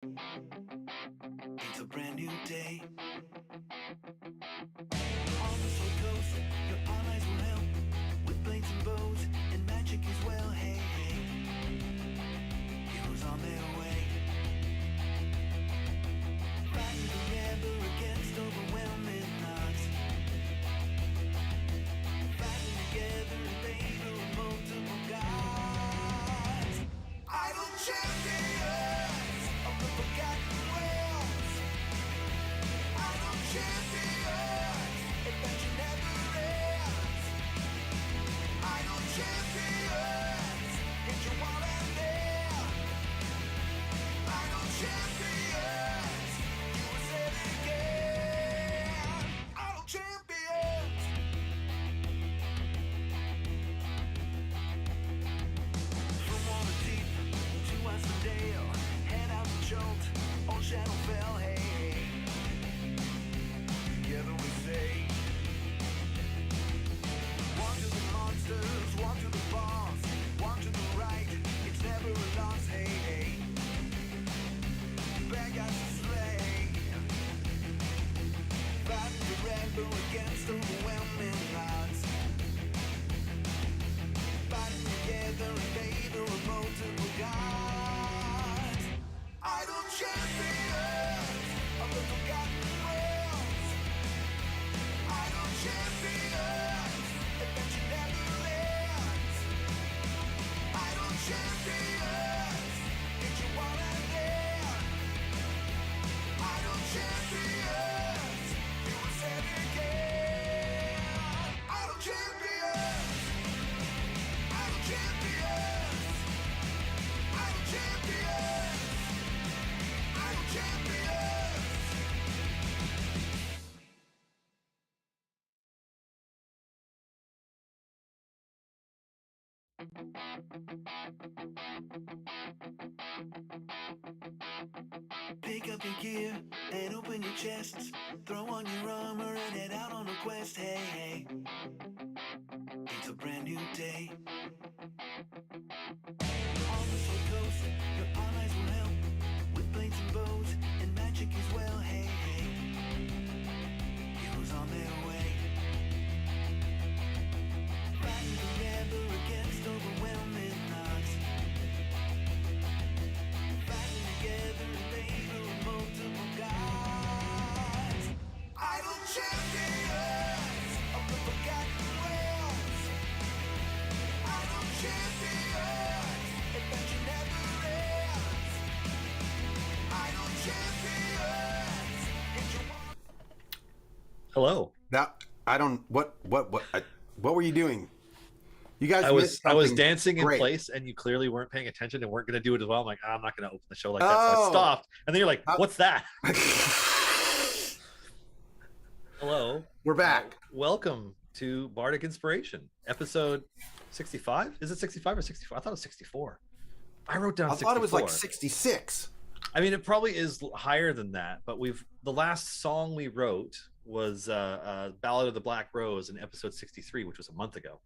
It's a brand new day. On the Sword Coast, your allies will help with blades and bows and magic as well. Hey, hey, heroes on their way. Fighting together against overwhelming odds. Fighting together in favor of multiple gods. Idle champions of the forgotten realms. Idle champions, adventure never ends. Idle champions, hit your wall and there. Idle champions, you will say it again. Idle champions. From Waterdeep to Westerdale, head out and jolt, on Shadowfell, hey, hey. Together we say, walk to the monsters, walk to the boss, walk to the right, it's never a loss, hey, hey. Bad guys to slay, fighting the rainbow against overwhelming odds. Fighting together in favor of multiple gods. Idle champions of the forgotten realms. Idle champions, adventure never ends. Idle champions, get your wall and there. Idle champions, you will say it again. Idle champions. Idle champions. Idle champions. Idle champions. Pick up your gear and open your chests. Throw on your armor and head out on a quest. Hey, hey. It's a brand new day. On the Sword Coast, your allies will help with blades and bows and magic as well. Hey, hey. Heroes on their way. Fighting together against overwhelming odds. Fighting together in favor of multiple gods. Idle champions of the forgotten realms. Idle champions, adventure never ends. Idle champions, hit your wall. Hello. That I don't. What were you doing? You guys I was missed something dancing in great. place, and you clearly weren't paying attention and weren't going to do it as well. I'm like, I'm not going to open the show like that. So I Oh. stopped, and then you're like, "What's that?" Hello. We're back. Welcome to Bardic Inspiration, episode 65. Is it 65 or 64? I thought it was 64. I wrote down. I thought it was like 64. 66. I mean, it probably is higher than that, but the last song we wrote was Ballad of the Black Rose in episode 63, which was a month ago.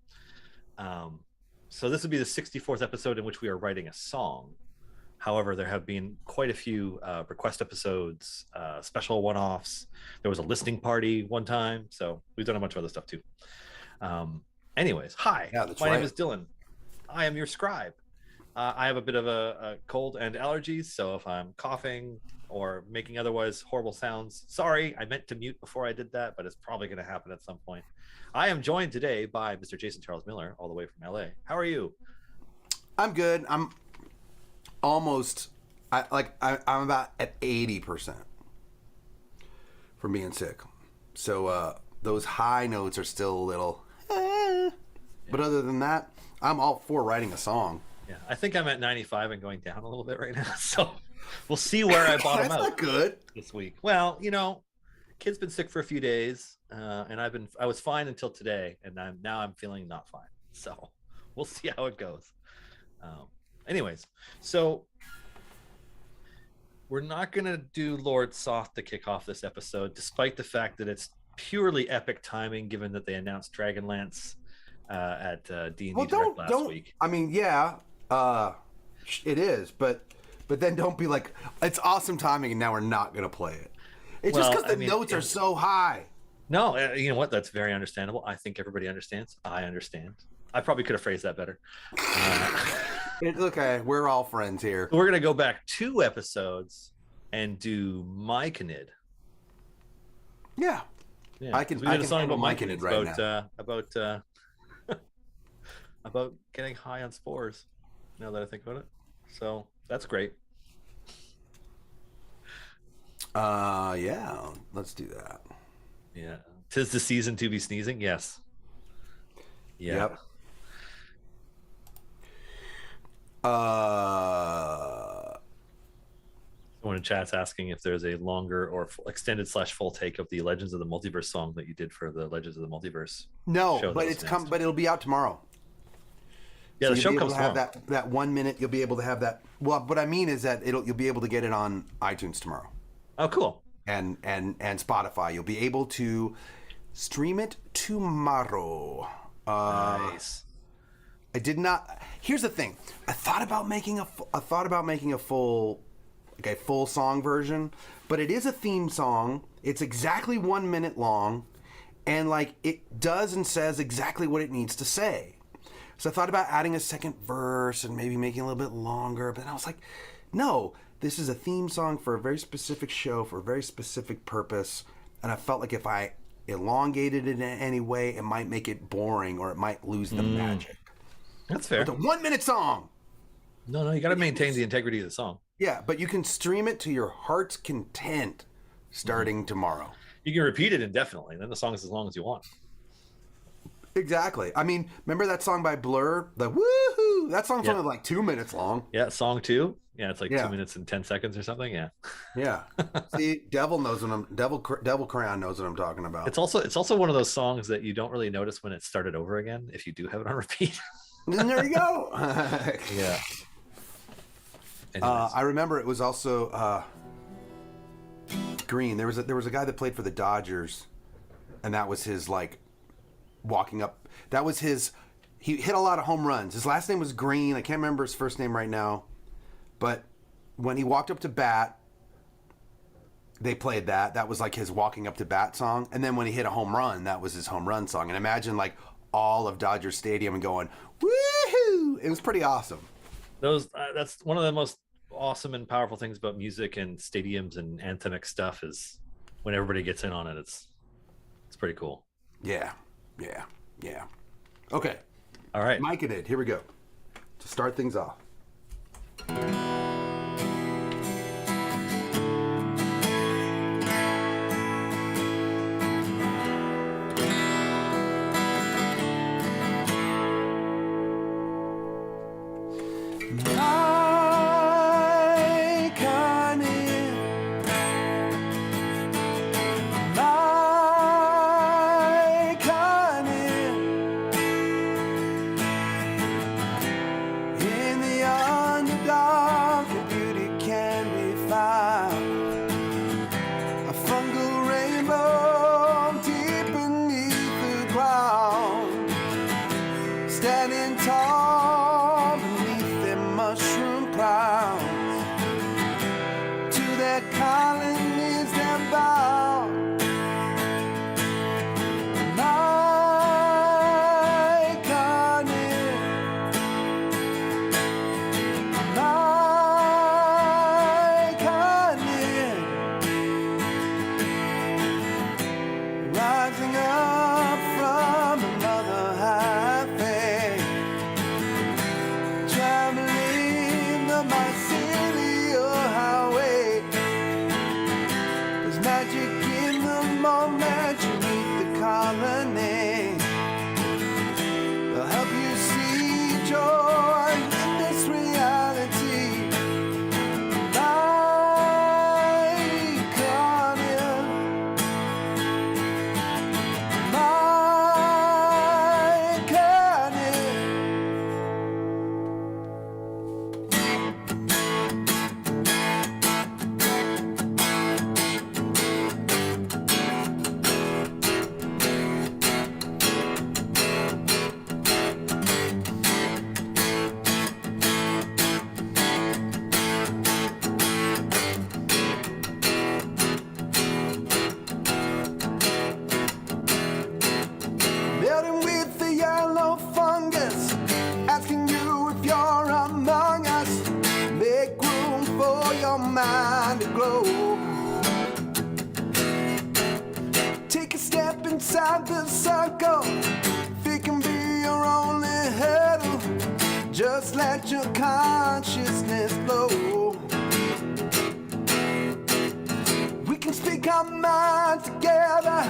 So this would be the 64th episode in which we are writing a song. However, there have been quite a few request episodes, special one-offs. There was a listening party one time, so we've done a bunch of other stuff too. Anyways, hi, Yeah, that's my name right. is Dylan. I am your scribe. I have a bit of a cold and allergies, so if I'm coughing or making otherwise horrible sounds, sorry, I meant to mute before I did that, but it's probably going to happen at some point. I am joined today by Mr. Jason Charles Miller, all the way from LA. How are you? I'm good. I'm almost. I'm about at 80% from being sick. So those high notes are still a little. But other than that, I'm all for writing a song. Yeah, I think I'm at 95 and going down a little bit right now. So we'll see where I bottom That's out not good. this week. Well, kid's been sick for a few days, and I was fine until today, and I'm feeling not fine. So we'll see how it goes. Anyways, so we're not gonna do Lord Soth to kick off this episode, despite the fact that it's purely epic timing, given that they announced Dragonlance at D&D Direct last week. I mean, yeah, it is, but but then don't be like, it's awesome timing, and now we're not going to play it. It's just because the notes are so high. No, you know what? That's very understandable. I think everybody understands. I understand. I probably could have phrased that better. It's okay. We're all friends here. We're going to go back 2 episodes and do Myconid. Yeah. Yeah, I can we did a song about Myconid right now. About getting high on spores. Now that I think about it, so that's great. Yeah, let's do that. Yeah, 'tis the season to be sneezing. Yes. Yeah. Yep. Someone in chat's asking if there's a longer or extended / full take of the Legends of the Multiverse song that you did for the Legends of the Multiverse. No, show but but it'll be out tomorrow. Yeah, so the show comes to have tomorrow. that 1 minute. You'll be able to have that. Well, what I mean is that you'll be able to get it on iTunes tomorrow. Oh, cool. And Spotify. You'll be able to stream it tomorrow. Nice. I did not. Here's the thing. I thought about making a full song version, but it is a theme song. It's exactly 1 minute long, and like it does and says exactly what it needs to say. So I thought about adding a second verse and maybe making it a little bit longer, but then I was like, no, this is a theme song for a very specific show for a very specific purpose, and I felt like if I elongated it in any way, it might make it boring or it might lose the magic. That's fair. It's a 1 minute song. No, you got to maintain the integrity of the song. Yeah, but you can stream it to your heart's content starting tomorrow. You can repeat it indefinitely. Then the song is as long as you want. Exactly. I mean, remember that song by Blur? The woohoo! That song's only like 2 minutes long. Yeah, song 2. Yeah, it's like 2 minutes and 10 seconds or something. Yeah. Yeah. See, Devil Crayon knows what I'm talking about. It's also one of those songs that you don't really notice when it started over again if you do have it on repeat. And there you go. Yeah. I remember it was also Green. There was a guy that played for the Dodgers, and that was his like walking up. That was his. He hit a lot of home runs. His last name was Green. I can't remember his first name right now, but when he walked up to bat, they played that. That was like his walking up to bat song. And then when he hit a home run, that was his home run song. And imagine like all of Dodger Stadium and going woohoo! It was pretty awesome. That's one of the most awesome and powerful things about music and stadiums and anthemic stuff is when everybody gets in on it. It's pretty cool. Yeah. Okay. All right. Myconid, here we go. To start things off. mind to grow. Take a step inside the circle. If it can be your only hurdle, just let your consciousness flow. We can speak our minds together,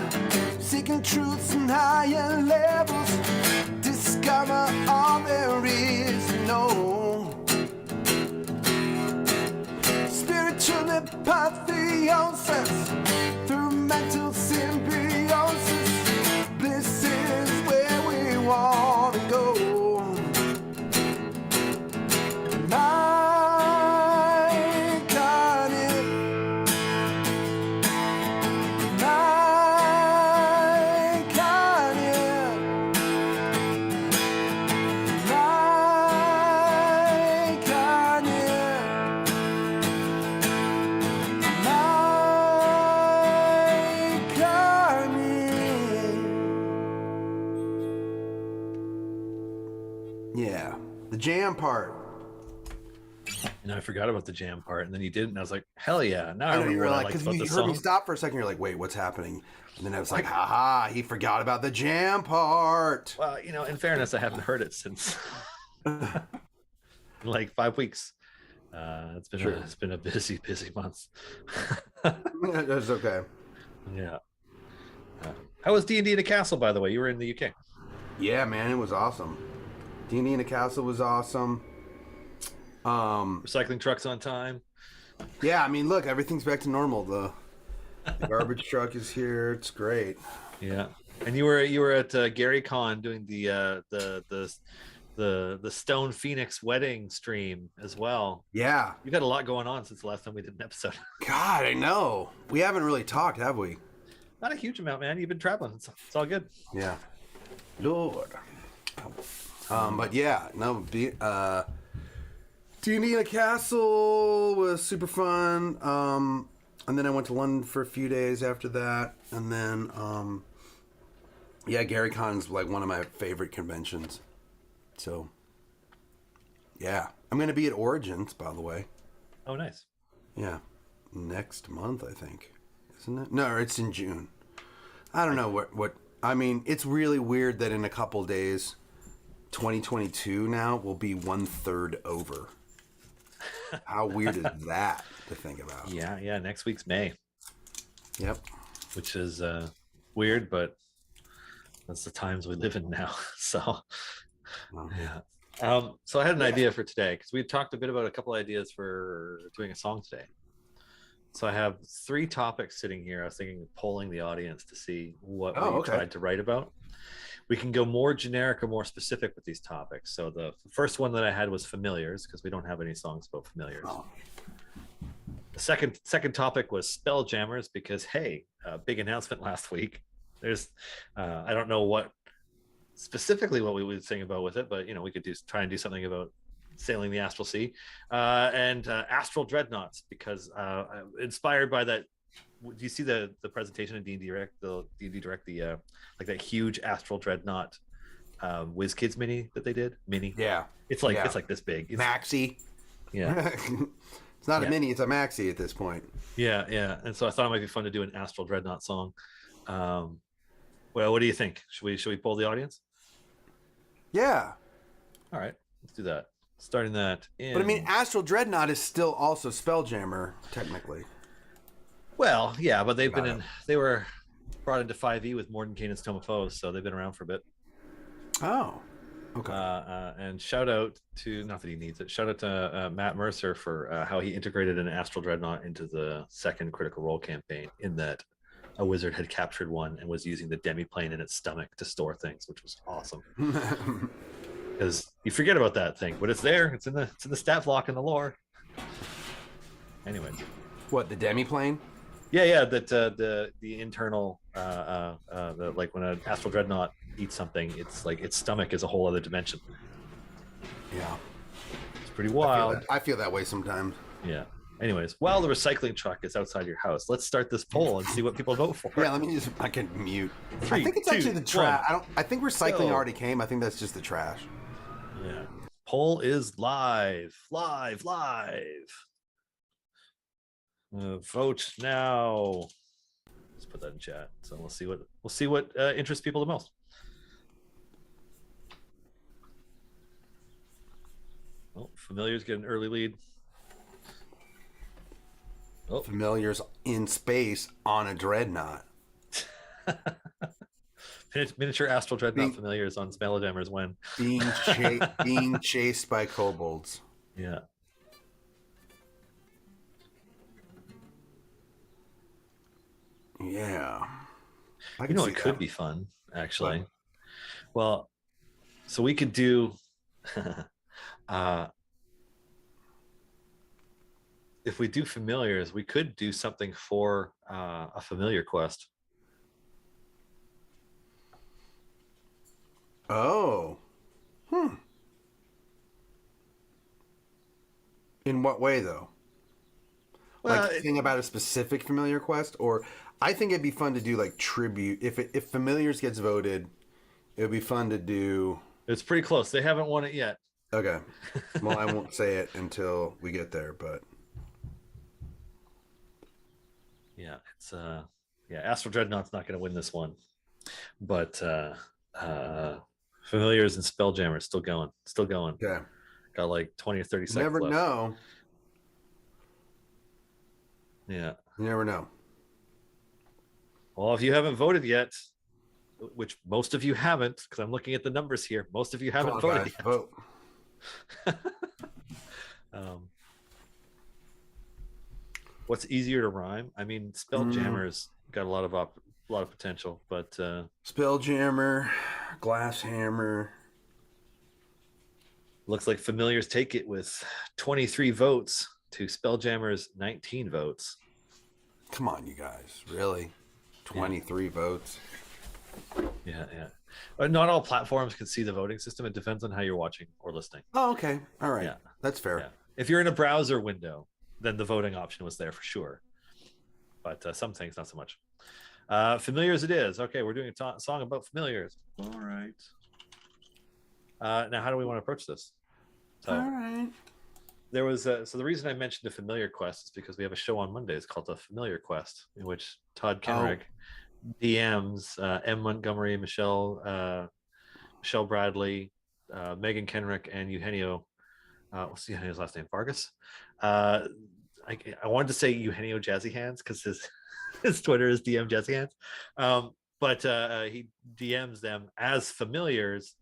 seeking truths and higher levels. Discover all there is to know. Spiritual apotheosis through mental symbiosis. This is where we want to go. Yeah, the jam part. And I forgot about the jam part, and then you did, and I was like, "Hell yeah!" Now I I know remember you were what I like, liked because about you the heard me song. stop for a second. You're like, "Wait, what's happening?" And then I was like, "Ha, he forgot about the jam part." Well, in fairness, I haven't heard it since like 5 weeks. It's been a busy month. That's okay. Yeah. How was D&D in a Castle, by the way? You were in the UK. Yeah, man, it was awesome. D&D in the Castle was awesome. Recycling trucks on time. Yeah, I mean, look, everything's back to normal. The garbage truck is here. It's great. Yeah, and you were at Gary Con doing the Stone Phoenix wedding stream as well. Yeah. You've had a lot going on since the last time we did an episode. God, I know. We haven't really talked, have we? Not a huge amount, man. You've been traveling. It's all good. Yeah. Lord. But yeah, no. D&D in a Castle was super fun. And then I went to London for a few days after that, and then Gary Con's like one of my favorite conventions. So yeah, I'm gonna be at Origins, by the way. Oh, nice. Yeah, next month I think, isn't it? No, it's in June. I don't know what. I mean, it's really weird that in a couple days, 2022 now will be 1/3 over. How weird is that to think about? Yeah. Next week's May. Yep. Which is weird, but that's the times we live in now. So, yeah. So I had an idea for today because we had talked a bit about a couple ideas for doing a song today. So I have 3 topics sitting here. I was thinking of polling the audience to see what we tried to write about. We can go more generic or more specific with these topics. So the first one that I had was familiars, because we don't have any songs about familiars. Oh. The second topic was spelljammers, because hey, big announcement last week. There's I don't know what specifically what we would sing about with it, but we could try and do something about sailing the astral sea, and astral dreadnoughts, because inspired by that. Do you see the presentation of D&D Direct, the D&D Direct, the like that huge astral dreadnought WizKids mini that they did? Mini. Yeah. It's like this big. It's, Maxi. Yeah. It's not a mini, it's a maxi at this point. Yeah. And so I thought it might be fun to do an astral dreadnought song. Well, what do you think? Should we poll the audience? Yeah. All right, let's do that. Starting that in. But I mean, astral dreadnought is still also spelljammer technically. Well, yeah, but they were brought into 5e with Mordenkainen's Tome of Foes, so they've been around for a bit. Oh, okay. And shout out to, not that he needs it, shout out to Matt Mercer for how he integrated an astral dreadnought into the second Critical Role campaign, in that a wizard had captured one and was using the demiplane in its stomach to store things, which was awesome. Because you forget about that thing, but it's there. It's in the stat block in the lore. Anyways. What, the demiplane? Yeah, that the internal like when an astral dreadnought eats something, it's like its stomach is a whole other dimension. Yeah, it's pretty wild. I feel that way sometimes. Yeah. Anyways, while the recycling truck is outside your house, let's start this poll and see what people vote for. Yeah, I can mute. 3, I think it's 2, actually the trash. 1. I think recycling already came. I think that's just the trash. Yeah. Poll is live. Vote now. Let's put that in chat. So we'll see what interests people the most. Oh, Familiars get an early lead. Oh, Familiars in space on a dreadnought. Miniature astral dreadnought familiars on Spelljammer's win. Being chased by kobolds. Yeah. Yeah. You know, it could be fun, actually. Well, so we could do if we do familiars, we could do something for a familiar quest. Oh. In what way, though? Well, like think about a specific familiar quest, or I think it'd be fun to do like tribute. If familiars gets voted, it would be fun to do. It's pretty close. They haven't won it yet. Okay. Well, I won't say it until we get there, but yeah, it's Astral Dreadnought's not going to win this one, but Familiars and Spelljammer still going. Okay. Got like 20 or 30 seconds Never left. know. Yeah. You never know. Well, if you haven't voted yet, which most of you haven't, because I'm looking at the numbers here, most of you haven't voted yet. Vote. What's easier to rhyme? I mean, Spelljammer's got a lot of potential, but Spelljammer, Glasshammer. Looks like Familiars take it with 23 votes to Spelljammer's 19 votes. Come on, you guys. Really? 23 votes? Yeah. But not all platforms can see the voting system. It depends on how you're watching or listening. Oh, okay. All right. Yeah. That's fair. Yeah. If you're in a browser window, then the voting option was there for sure. But some things, not so much. Familiars it is. Okay, we're doing a song about familiars. All right. Now, how do we want to approach this? So, all right. There was so the reason I mentioned a familiar quest is because we have a show on Mondays called the Familiar Quest, in which Todd Kenrick DMs M. Montgomery, Michelle Bradley, Megan Kenrick, and Eugenio. What's Eugenio's last name? Vargas. I wanted to say Eugenio Jazzy Hands because his Twitter is DM Jazzy Hands, but he DMs them as familiars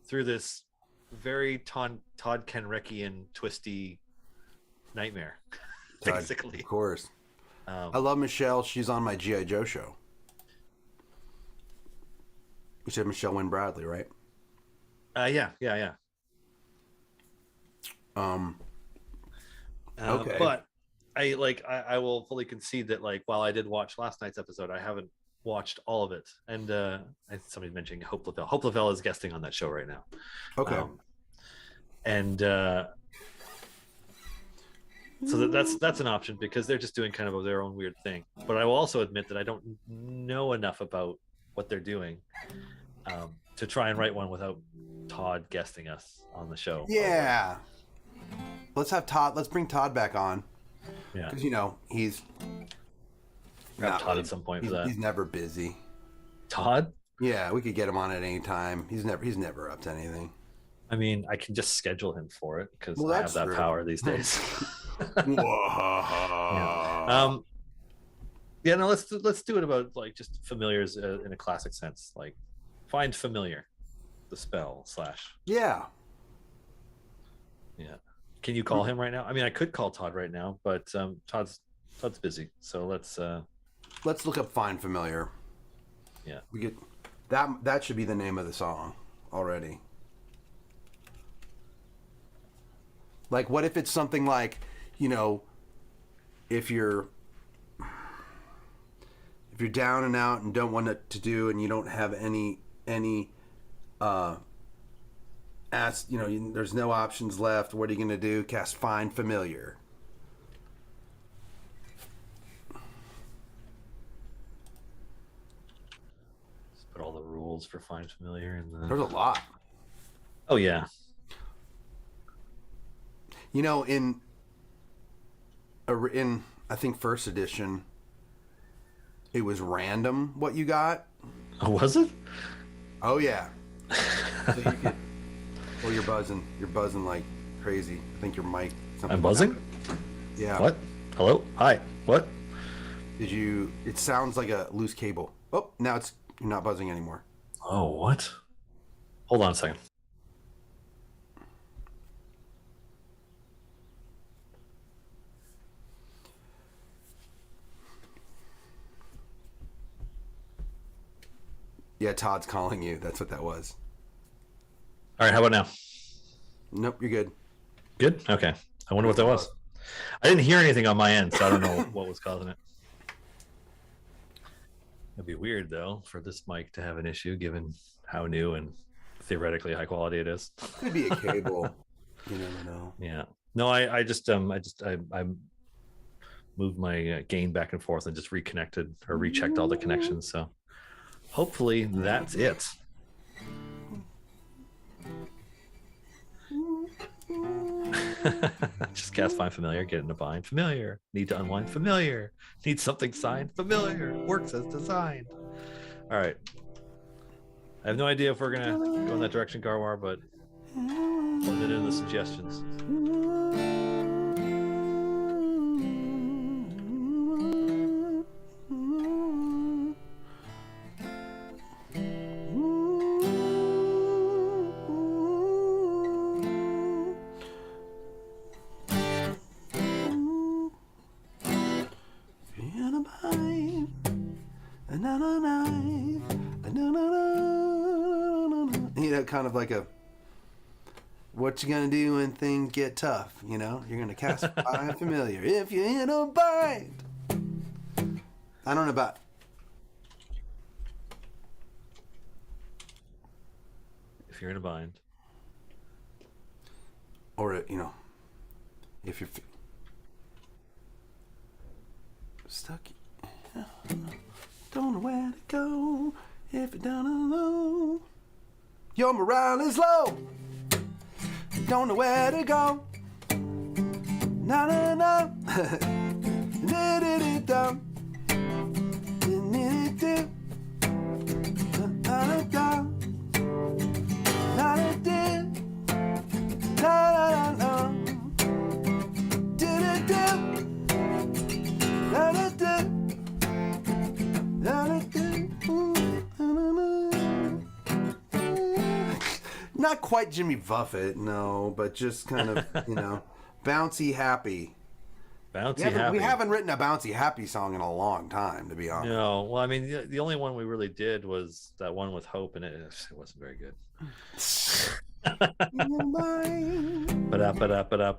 through this very Todd Kenrickian twisty nightmare, basically. Of course. I love Michelle. She's on my G.I. Joe show. You said Michelle Wynn Bradley, right? Yeah. Okay. But I will fully concede that while I did watch last night's episode, I haven't watched all of it. And somebody mentioning Hope Lavelle. Hope Lavelle is guesting on that show right now. Okay. So that's an option because they're just doing kind of their own weird thing. But I will also admit that I don't know enough about what they're doing to try and write one without Todd guesting us on the show. Yeah. Let's have Todd. Let's bring Todd back on. Yeah. Because he's Grab Todd at some point for that. He's never busy. Todd? Yeah, we could get him on at any time. He's never up to anything. I mean, I can just schedule him for it because I have that's that true. power these days. Whoa. No, let's do it about just familiars in a classic sense. Find familiar, the spell / Yeah. Yeah. Can you call him right now? I mean, I could call Todd right now, but Todd's busy. So let's look up Find Familiar. Yeah. We get that should be the name of the song already. What if it's something like, if you're down and out and don't want it to do and you don't have any there's no options left, what are you going to do? Cast Find Familiar. Just put all the rules for Find Familiar in the... There's a lot. Oh yeah. In I think first edition, it was random what you got. Oh, was it? Oh yeah. So you could, well, you're buzzing. You're buzzing like crazy. I think your mic. I'm buzzing? happened. Yeah. What? Hello? Hi. What? Did you? It sounds like a loose cable. Oh, now you're not buzzing anymore. Oh, what? Hold on a second. Yeah, Todd's calling you. That's what that was. All right, how about now? Nope, you're good. Good? Okay. I wonder what that was. I didn't hear anything on my end, so I don't know what was causing it. It'd be weird, though, for this mic to have an issue, given how new and theoretically high quality it is. Could be a cable. You never know. Yeah. No, I moved my gain back and forth and just reconnected or rechecked all the connections. So hopefully that's it. Just cast find familiar, get in a bind, familiar, need to unwind, familiar, need something signed, familiar, works as designed. All right. I have no idea if we're gonna go in that direction, Garwar, but put it in the suggestions. You know, kind of like a, what you gonna do when things get tough? You know, you're gonna cast find familiar if you're in a bind. I don't know about. If you're in a bind. Or, you know, if you're stuck, don't know where to go if you're down alone. Your morale is low, don't know where to go. Na na na, da da da da, da da da, da da da. Not quite Jimmy Buffett, no, but just kind of, you know, bouncy happy. We haven't written a bouncy happy song in a long time, to be honest. No, well, I mean, the only one we really did was that one with Hope, and it wasn't very good. Ba-da-ba-da-ba-da.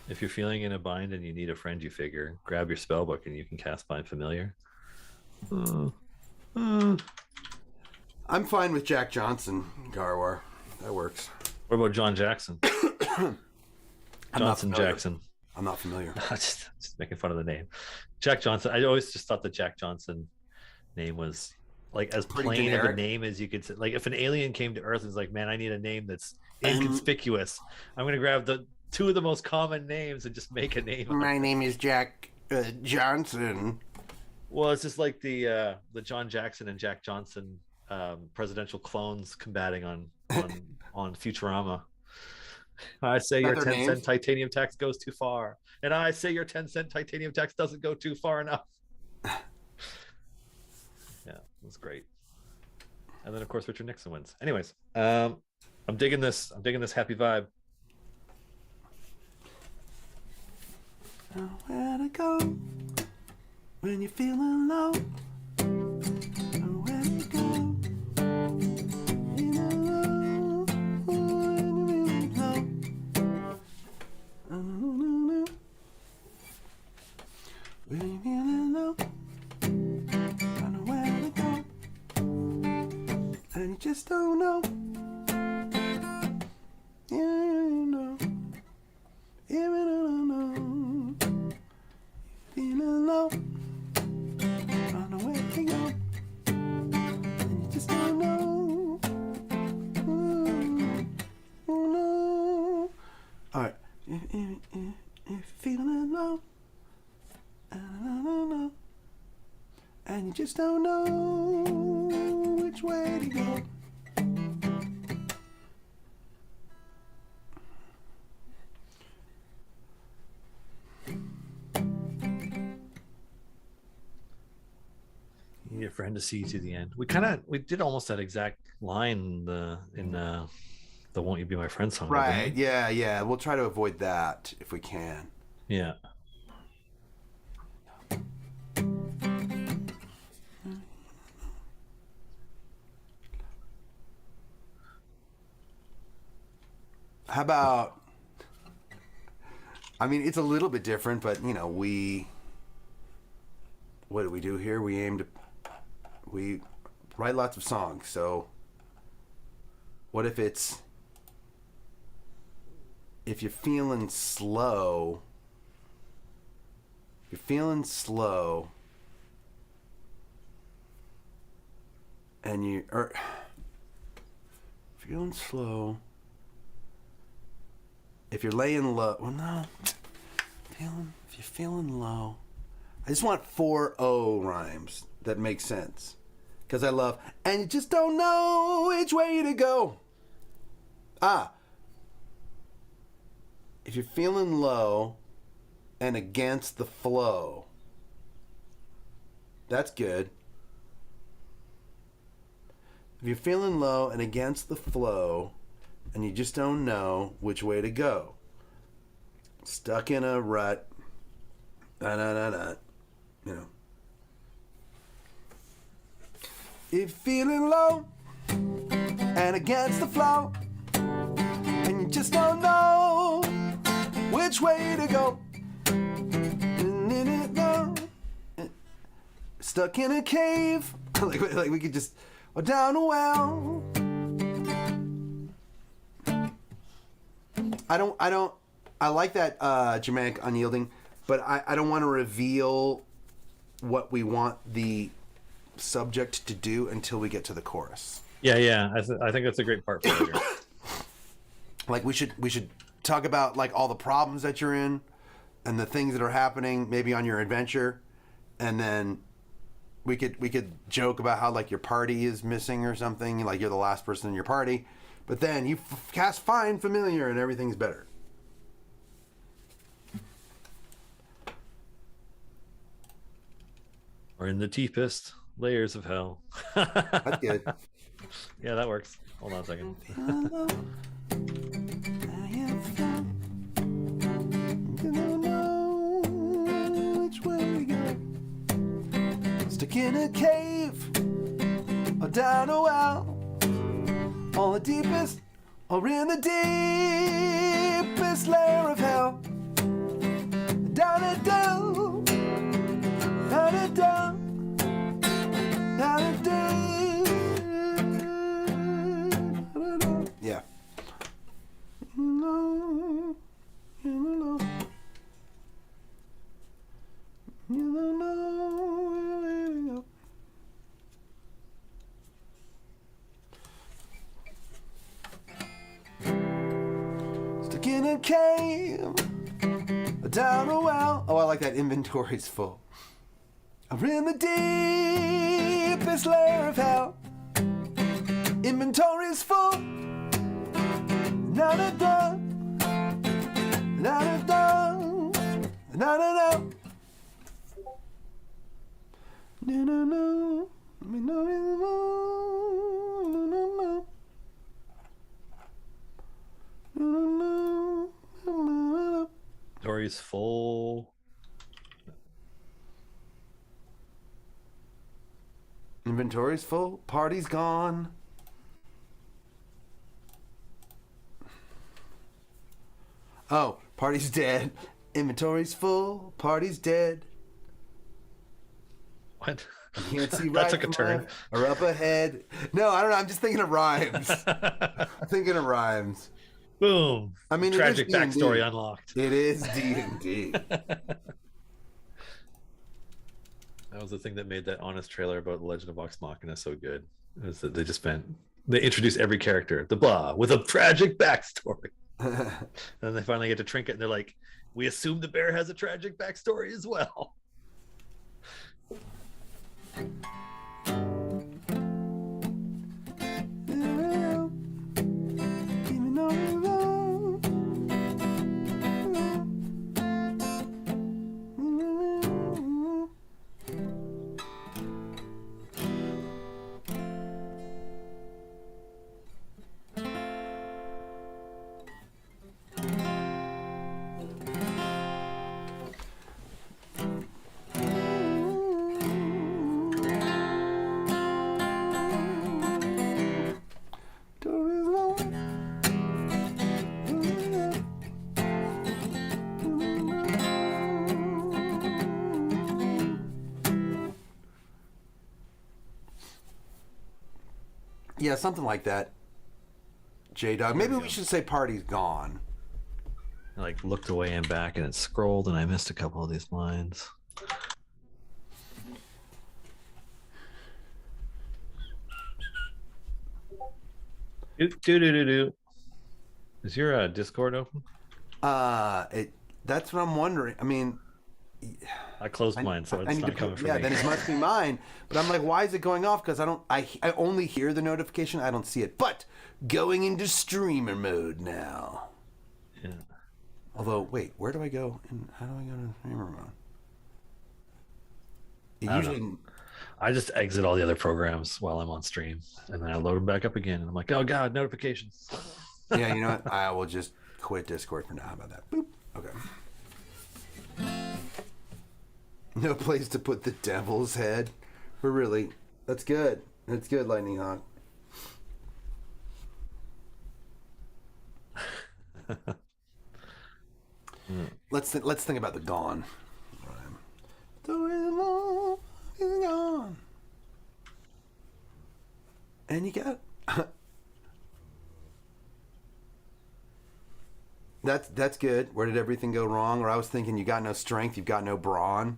If you're feeling in a bind and you need a friend, you figure, grab your spell book and you can cast Find Familiar. I'm fine with Jack Johnson, Garwar. That works. What about John Jackson? Johnson Jackson. I'm not familiar. just making fun of the name. Jack Johnson. I always just thought the Jack Johnson name was like as Pretty plain generic. of a name as you could say. Like if an alien came to Earth and was like, man, I need a name that's inconspicuous. I'm going to grab the two of the most common names and just make a name. My name is Jack Johnson. Well, it's just like the John Jackson and Jack Johnson presidential clones combating on Futurama. I say your 10-cent titanium tax goes too far, and I say your 10-cent titanium tax doesn't go too far enough. Yeah, it was great. And then of course Richard Nixon wins. Anyways, I'm digging this. I'm digging this happy vibe. Where to go when you're feeling low? Where to go? When you're feeling low, don't know where to go, and you just don't know. You know, even don't know. Feeling low, don't know you're feeling low, and you just don't know which way to go. You need a friend to see you to the end. We did almost that exact line in the "Won't You Be My Friend" song. Right? Yeah. We'll try to avoid that if we can. Yeah. How about? I mean, it's a little bit different, but you know, what do we do here? We write lots of songs. So, what if you're feeling slow? And you are feeling slow. If you're laying low, well, no. If you're feeling low, I just want 4-0 rhymes that make sense, because I love, and you just don't know which way to go. If you're feeling low and against the flow, that's good. If you're feeling low and against the flow, and you just don't know which way to go, stuck in a rut, you know. If you're feeling low and against the flow, and you just don't know which way to go, stuck in a cave, like we could just, or down a well. I like that Germanic unyielding, but I don't want to reveal what we want the subject to do until we get to the chorus. Yeah. I think that's a great part for later. Like we should talk about like all the problems that you're in and the things that are happening maybe on your adventure, and then we could joke about how like your party is missing or something, like you're the last person in your party. But then you cast Find Familiar and everything's better. Or in the deepest layers of hell. That's good. Yeah, that works. Hold on a second. Stuck in a cave or down a well, on the deepest, or in the deepest layer of hell. Down and down, down and down, down and down. Yeah. No, you know, you don't know. Stuck in a cave, down a well. Oh, I like that. Inventory's full. Or in the deepest layer of hell. Inventory's full. Na-da-da. Na-da-da. Na-da-da. No. Inventory's full. Inventory's full. Party's gone. Oh, party's dead. Inventory's full. Party's dead. What? Can't see That right took a from turn. left or up ahead. No, I don't know. I'm just thinking of rhymes. Boom. I mean, Tragic it is D&D. backstory unlocked. It is D&D. That was the thing that made that honest trailer about the Legend of Vox Machina so good. Is that they introduced every character, the blah, with a tragic backstory. Then they finally get to Trinket, and they're like, "We assume the bear has a tragic backstory as well." Yeah, something like that. J-Dog. Maybe we should say Party's Gone. I like looked away and back, and it scrolled, and I missed a couple of these lines. Do. Is your Discord open? That's what I'm wondering. I mean, I closed mine, so it's not coming from me. Yeah, then it must be mine. But I'm like, why is it going off? Because I only hear the notification. I don't see it. But going into streamer mode now. Yeah. Although, wait, where do I go? How do I go to streamer mode? I just exit all the other programs while I'm on stream, and then I load them back up again, and I'm like, oh god, notifications. Yeah, you know what? I will just quit Discord for now. How about that? Boop. Okay. No place to put the devil's head. But really, that's good. That's good, Lightning Hawk. Let's think about the dawn. The rhythm is gone. And you got that's good. Where did everything go wrong? Or I was thinking you got no strength, you've got no brawn.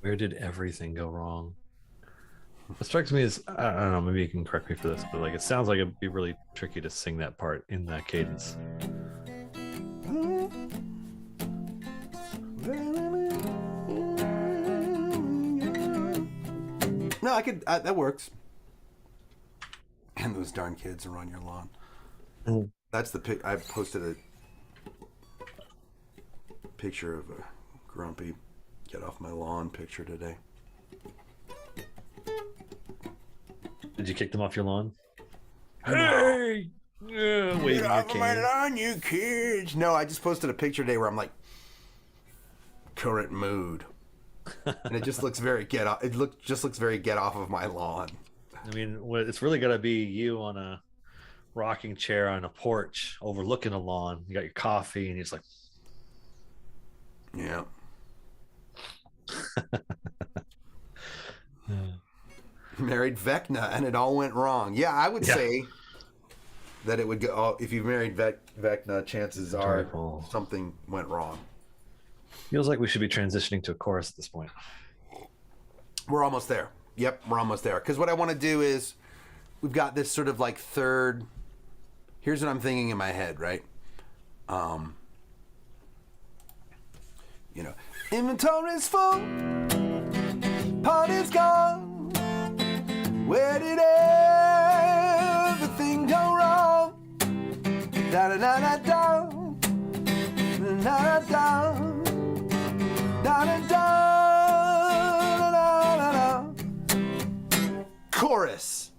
Where did everything go wrong? What strikes me is, I don't know, maybe you can correct me for this, but like it sounds like it'd be really tricky to sing that part in that cadence. No, I could. That works. And those darn kids are on your lawn. Mm. That's the pic. I posted a picture of a grumpy get off my lawn picture today. Did you kick them off your lawn? Hey! Yeah, waving Get off my lawn, you kids! No, I just posted a picture today where I'm like, current mood, and it just looks very get off. It just looks very get off of my lawn. I mean, it's really got to be you on a rocking chair on a porch overlooking a lawn. You got your coffee, and you're just like, yeah. Married Vecna, and it all went wrong. Yeah, I would say that it would go. If you married Vecna, chances are something went wrong. Feels like we should be transitioning to a chorus at this point. We're almost there. Yep, we're almost there. Because what I want to do is, we've got this sort of like third. Here's what I'm thinking in my head, right? You know, inventory's full, party's gone. Where did everything go wrong? Da da da da da, da da da, da da da. Chorus.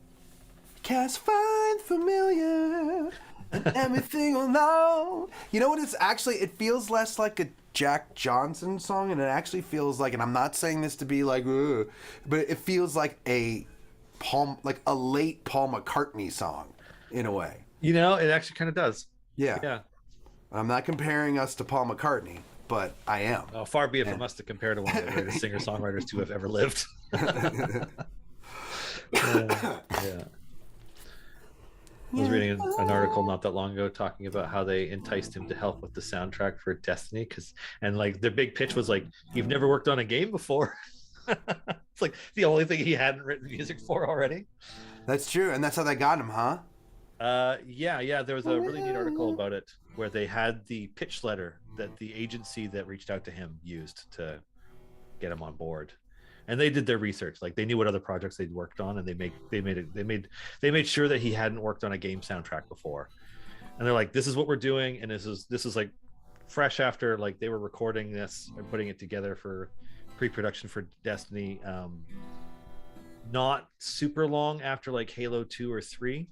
Cast find familiar, and everything will know. You know what? It's actually, it feels less like a Jack Johnson song, and it actually feels like, and I'm not saying this to be like, ugh, but it feels like a late Paul McCartney song in a way. You know, it actually kind of does. Yeah. I'm not comparing us to Paul McCartney, but I am. Oh, far be it from us to compare to one of the greatest singer-songwriters to have ever lived. Yeah. I was reading an article not that long ago talking about how they enticed him to help with the soundtrack for Destiny, and like their big pitch was like, "You've never worked on a game before." It's like the only thing he hadn't written music for already. That's true, and that's how they got him, huh? Yeah. There was a really neat article about it where they had the pitch letter that the agency that reached out to him used to get him on board, and they did their research. Like they knew what other projects they'd worked on, and they made sure that he hadn't worked on a game soundtrack before. And they're like, "This is what we're doing," and this is like fresh after like they were recording this and putting it together for pre-production for Destiny. Not super long after like Halo 2 or 3.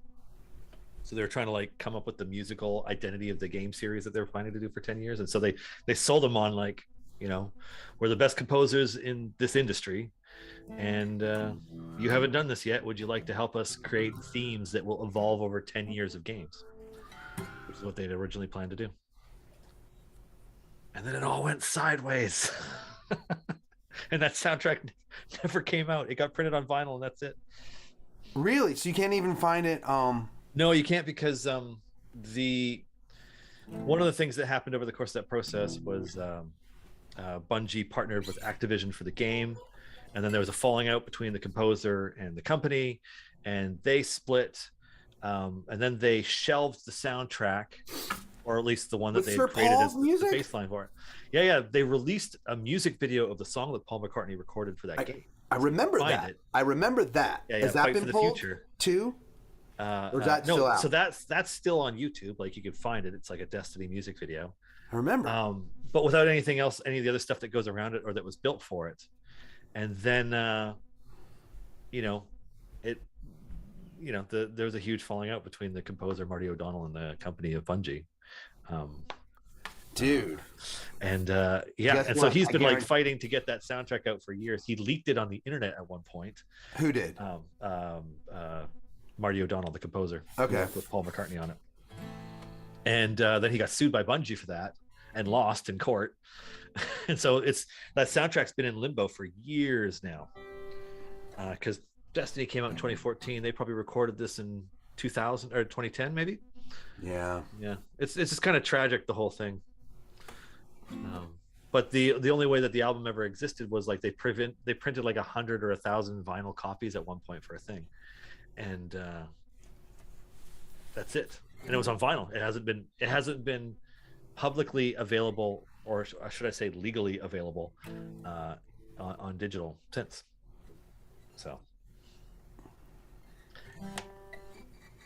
So they're trying to like come up with the musical identity of the game series that they're planning to do for 10 years. And so they sold them on like, we're the best composers in this industry. And you haven't done this yet. Would you like to help us create themes that will evolve over 10 years of games? Which is what they'd originally planned to do. And then it all went sideways. And that soundtrack never came out. It got printed on vinyl and that's it. Really? So you can't even find it? No, you can't, because one of the things that happened over the course of that process was Bungie partnered with Activision for the game, and then there was a falling out between the composer and the company, and they split, and then they shelved the soundtrack, or at least the one that they had created as the baseline for it. Yeah. They released a music video of the song that Paul McCartney recorded for that game. I remember that. I remember that. Yeah, Has that Fight been for the pulled Future too? Or is that still out? So that's still on YouTube. Like you can find it. It's like a Destiny music video. I remember. But without anything else, any of the other stuff that goes around it or that was built for it. And then, there was a huge falling out between the composer Marty O'Donnell and the company of Bungie. Dude. And so he's been like fighting to get that soundtrack out for years. He leaked it on the internet at one point. Who did? Marty O'Donnell, the composer. Okay. With Paul McCartney on it. And then he got sued by Bungie for that and lost in court. And so that soundtrack's been in limbo for years now. Because Destiny came out in 2014. They probably recorded this in 2000 or 2010 maybe. Yeah. It's just kind of tragic, the whole thing. But the only way that the album ever existed was like they printed like 100 or 1,000 vinyl copies at one point for a thing, and that's it. And it was on vinyl. It hasn't been publicly available, or should I say legally available, on digital since. So.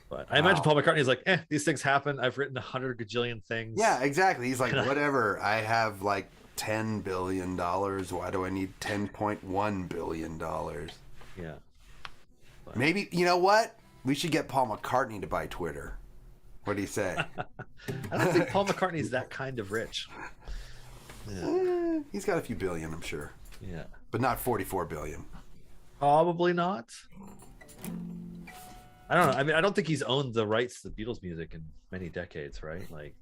But I imagine Paul McCartney's like, these things happen. I've written 100 gajillion things. Yeah, exactly. He's like, whatever. I have like $10 billion. Why do I need $10.1 billion? Yeah. But maybe, you know what? We should get Paul McCartney to buy Twitter. What do you say? I don't think Paul McCartney's that kind of rich. Yeah. He's got a few billion, I'm sure. Yeah. But not 44 billion. Probably not. I don't know. I mean, I don't think he's owned the rights to the Beatles music in many decades, right? Like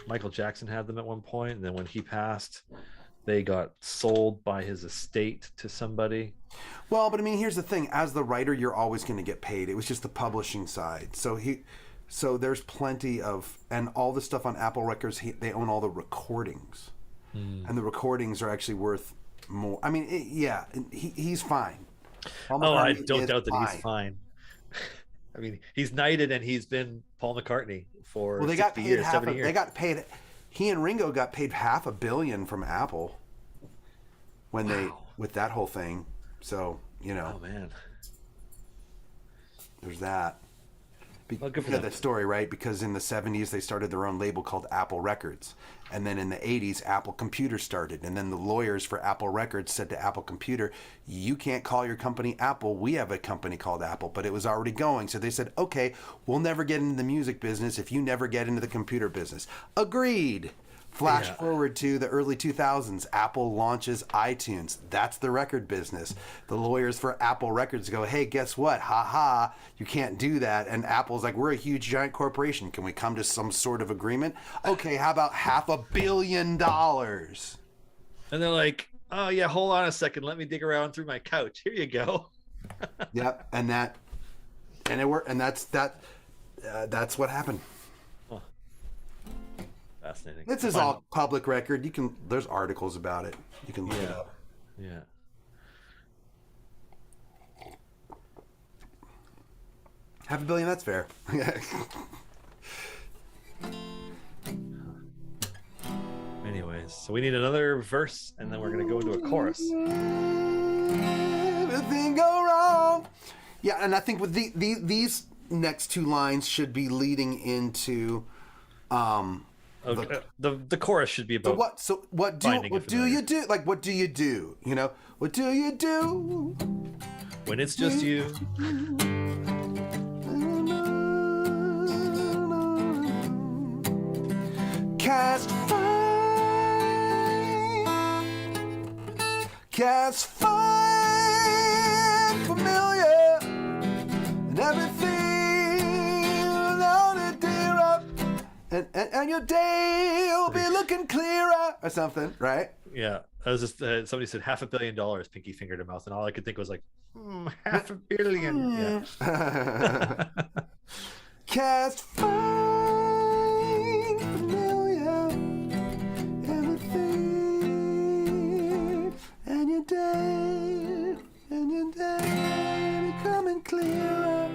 Michael Jackson had them at one point, and then when he passed, they got sold by his estate to somebody. Well, but I mean, here's the thing. As the writer, you're always going to get paid. It was just the publishing side. So there's plenty of, and all the stuff on Apple Records, they own all the recordings. And the recordings are actually worth more. I mean, he's fine. I don't doubt that he's fine. I mean, he's knighted and he's been Paul McCartney for 60 years, 70 years. They got paid. He and Ringo got paid $500 million from Apple with that whole thing. So, Oh man. There's that. Well, good for you know them. that story, right? Because in the 70s, they started their own label called Apple Records. And then in the 80s, Apple Computer started. And then the lawyers for Apple Records said to Apple Computer, you can't call your company Apple. We have a company called Apple. But it was already going. So they said, okay, we'll never get into the music business if you never get into the computer business. Agreed. Flash forward to the early 2000s, Apple launches iTunes. That's the record business. The lawyers for Apple Records go, hey, guess what? Ha ha, you can't do that. And Apple's like, we're a huge giant corporation. Can we come to some sort of agreement? Okay, how about $500 million? And they're like, oh yeah, hold on a second. Let me dig around through my couch. Here you go. Yep, and it worked, and that's what happened. Fascinating. This is all public record. There's articles about it. You can look it up. Yeah. $500 million. That's fair. Anyways, so we need another verse, and then we're gonna go into a chorus. Everything go wrong. Yeah, and I think with these next two lines should be leading into Okay, the chorus should be about what do you do? Like, what do you do? You know, what do you do when it's just you? Cast fine, familiar, and everything on it, dear up, and your day will be looking clearer, or something, right? Yeah, I was just somebody said $500 million. Pinky fingered to mouth, and all I could think was like, $500 million. Yeah. Cast fine, familiar, everything, and your day becoming clearer.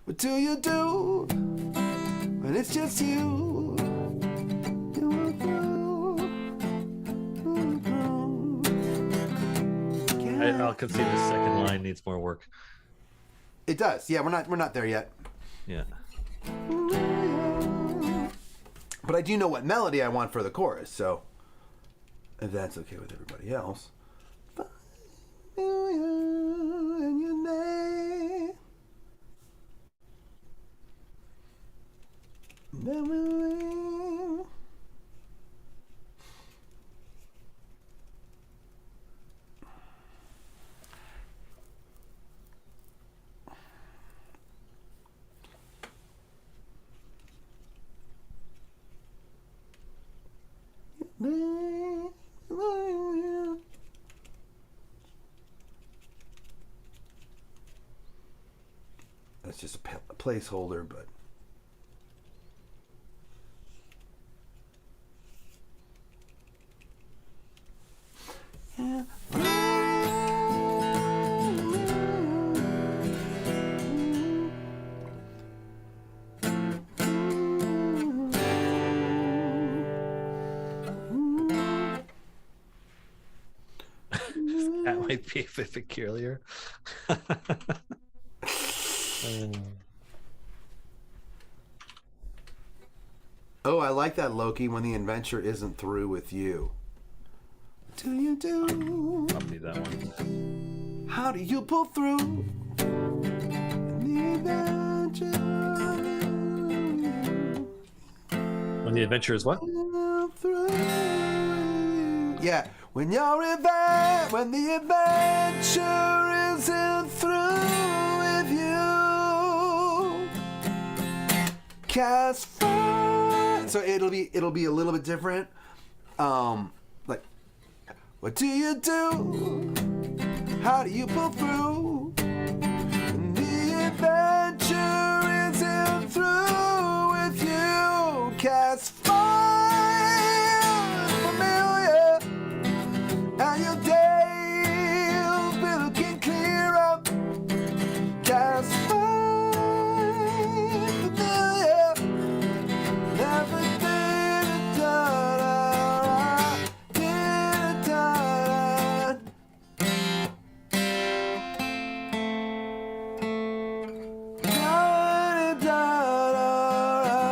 What do you do when it's just you? You will grow. I'll concede the second line needs more work. It does. Yeah, we're not there yet. Yeah. But I do know what melody I want for the chorus, so if that's okay with everybody else. And your name. That's just a placeholder, but yeah. That might be a bit peculiar. Oh, I like that, Loki, when the adventure isn't through with you. What do you do? I'll need that one. How do you pull through? The adventure. When the adventure is what? Yeah, when the adventure isn't through with you. Cast fire. So it'll be a little bit different. Like, what do you do? How do you pull through? When the adventure isn't through with you. Cast fire, familiar, and your day will be looking clearer. Cast fire, familiar, everything da-da-da, da-da-da.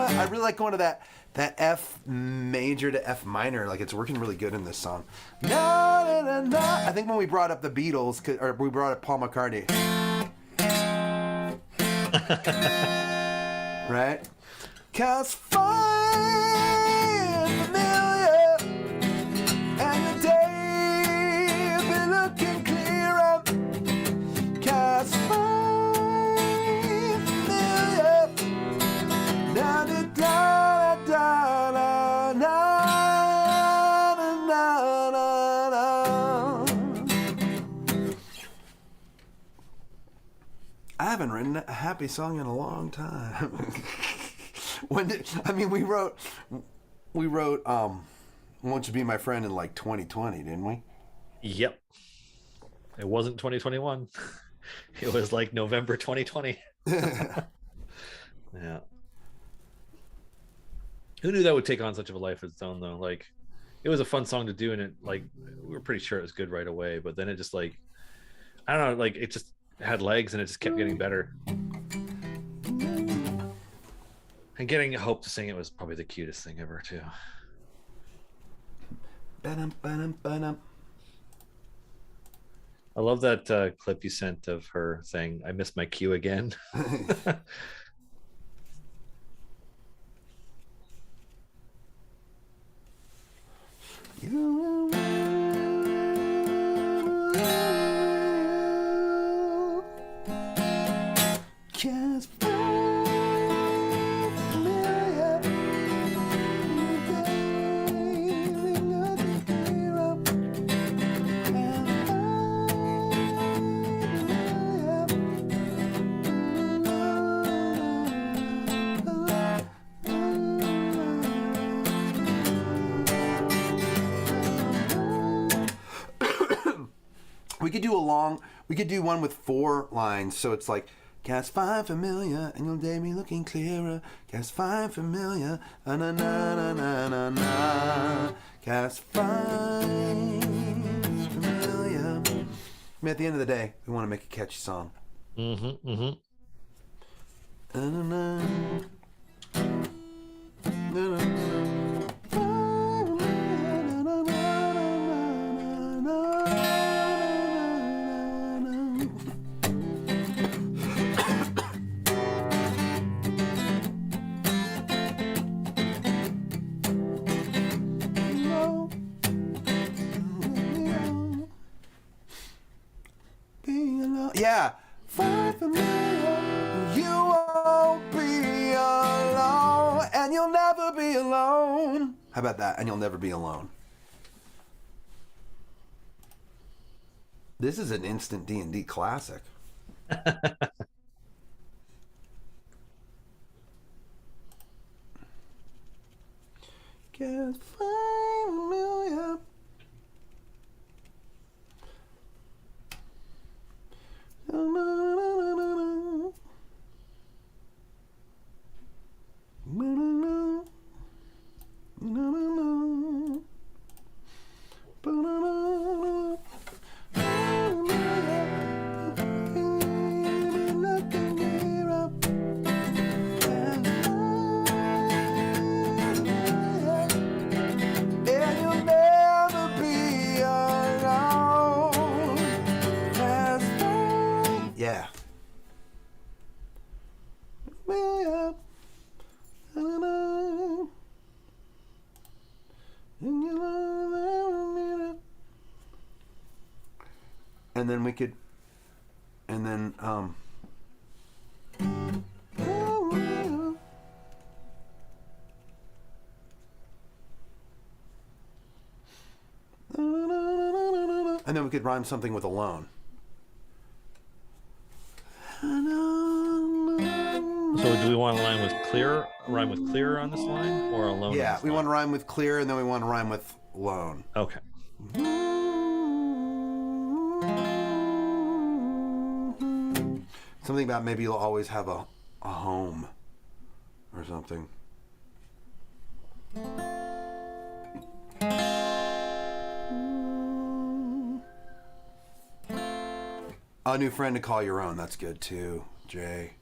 I really like going to that F major to F minor. Like, it's working really good in this song. I think when we brought up the Beatles, or we brought up Paul McCartney. Right? Cause fine, familiar, and your day will be looking clearer. Cause fine, familiar, da-da-da-da-da-da. I haven't written a happy song in a long time. We wrote Won't You Be My Friend in like 2020, didn't we? Yep. It wasn't 2021. It was like November 2020. Yeah. Who knew that would take on such of a life of its own, though? Like, it was a fun song to do, and it, like, we were pretty sure it was good right away. But then it just, like, I don't know, like, it just had legs, and it just kept getting better. And getting Hope to sing it was probably the cutest thing ever, too. I love that clip you sent of her saying, "I missed my cue again." We could do one with 4 lines, so it's like, cast 5 familiar, and you'll day me looking clearer. Cast 5 familiar, na na na na na na. Cast 5 familiar. I mean, at the end of the day, we want to make a catchy song. Na na na. Na na na. Yeah. Fight for me. You won't be alone, and you'll never be alone. How about that? And you'll never be alone. This is an instant D&D classic. Get familiar. Yeah. And then we could, and then, and then we could rhyme something with alone. So do we want to rhyme with clear on this line, or alone? Yeah, we want to line? rhyme with clear, and then we want to rhyme with lone. Okay. Something about maybe you'll always have a home or something. A new friend to call your own. That's good too, Jay.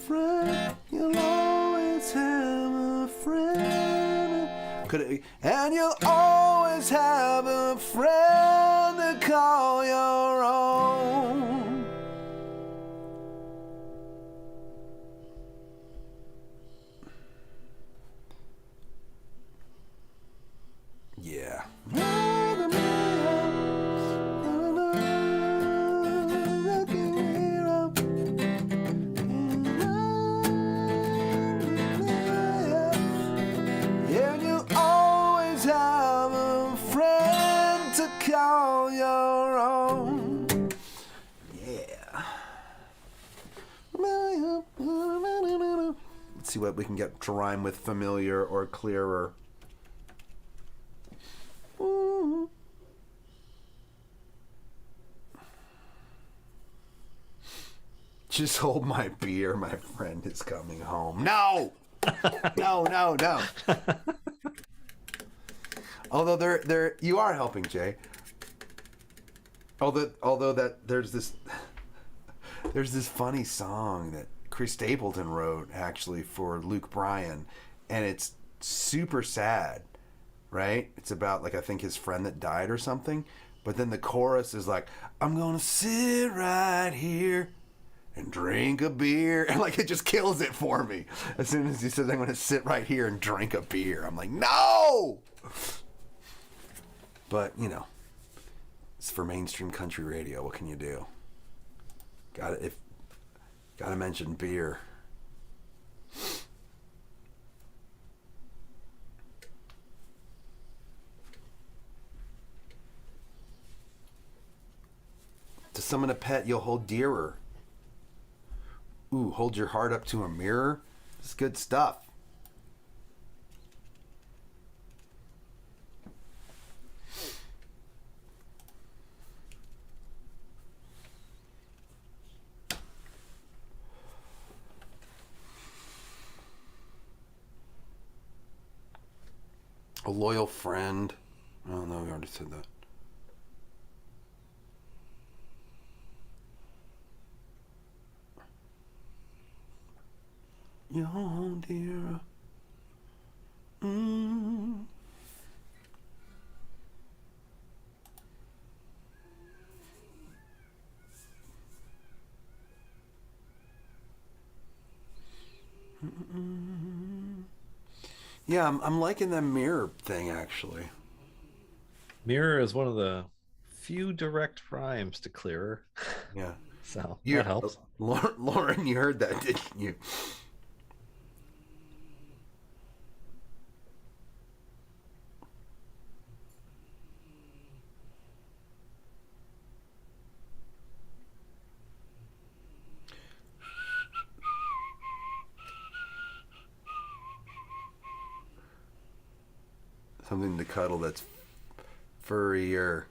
Friend, you'll always have a friend. And you'll always have a friend to call your own. Yeah. Call your own. Yeah. Let's see what we can get to rhyme with familiar or clearer. Just hold my beer. My friend is coming home. No! No. Although you are helping, Jay. Although that there's this funny song that Chris Stapleton wrote actually for Luke Bryan, and it's super sad, right? It's about like I think his friend that died or something, but then the chorus is like, "I'm gonna sit right here and drink a beer," and like it just kills it for me. As soon as he says, "I'm gonna sit right here and drink a beer," I'm like, no. But it's for mainstream country radio. What can you do? Gotta mention beer. To summon a pet you'll hold dearer. Ooh, hold your heart up to a mirror. This is good stuff. A loyal friend. Oh no, we already said that. Your dear. Yeah, I'm liking the mirror thing actually. Mirror is one of the few direct rhymes to clearer. Yeah. So that helps. Lauren, you heard that, didn't you? Something to cuddle that's furrier.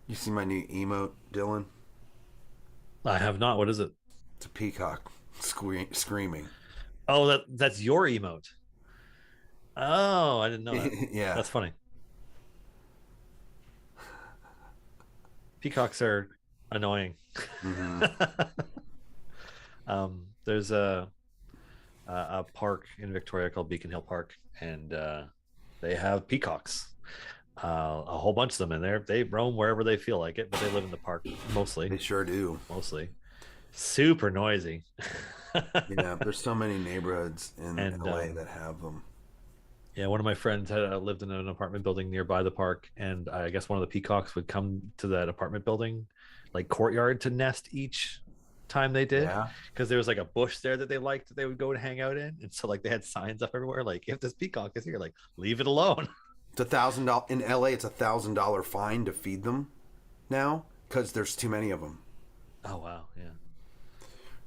You see my new emote, Dylan? I have not. What is it? It's a peacock screaming. Oh, that's your emote. Oh, I didn't know that. Yeah. That's funny. Peacocks are annoying. Mm-hmm. There's a park in Victoria called Beacon Hill Park, and they have peacocks. A whole bunch of them in there. They roam wherever they feel like it, but they live in the park mostly. They sure do. Mostly. Super noisy. Yeah, there's so many neighborhoods in LA that have them. Yeah, one of my friends had lived in an apartment building nearby the park, and I guess one of the peacocks would come to that apartment building, like courtyard, to nest each time they did. Yeah. Because there was like a bush there that they liked that they would go and hang out in, and so like they had signs up everywhere, like if this peacock is here, like leave it alone. It's $1,000 in LA. It's $1,000 fine to feed them now because there's too many of them. Oh wow, yeah.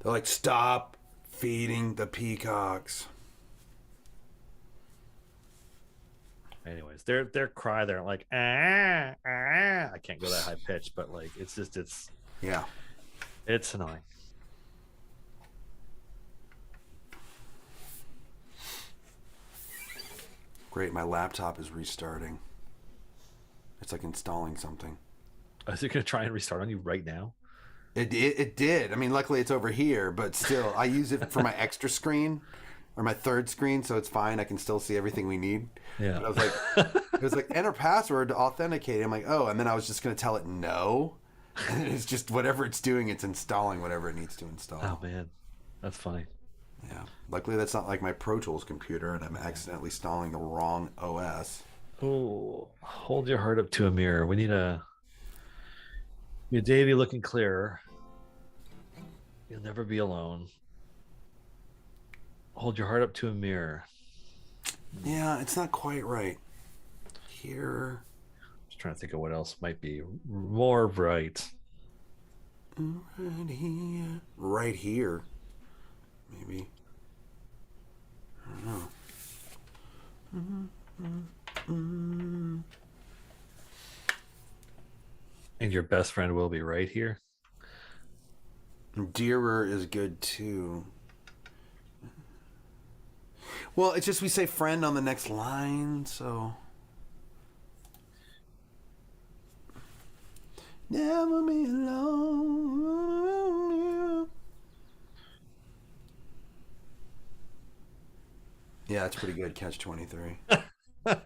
They're like, stop feeding the peacocks. Anyways, their cry, they're like I can't go that high pitch, but like it's yeah, it's annoying. Great, my laptop is restarting. It's like installing something. Is it gonna try and restart on you right now? It did. I mean, luckily it's over here, but still, I use it for my extra screen or my third screen, so it's fine. I can still see everything we need. Yeah. But I was like, it was like enter password to authenticate. I'm like, oh, and then I was just gonna tell it no, and it's just whatever it's doing, it's installing whatever it needs to install. Oh man, that's funny. Yeah. Luckily, that's not like my Pro Tools computer, and I'm accidentally installing the wrong OS. Oh, hold your heart up to a mirror. We need your Davy looking clearer. You'll never be alone. Hold your heart up to a mirror. Yeah, it's not quite right. Here. Just trying to think of what else might be more right. Right here. Right here. Maybe. I don't know. And your best friend will be right here. Dearer is good too. Well, it's just we say friend on the next line, so. Never be alone. Yeah, it's pretty good. Catch 23. I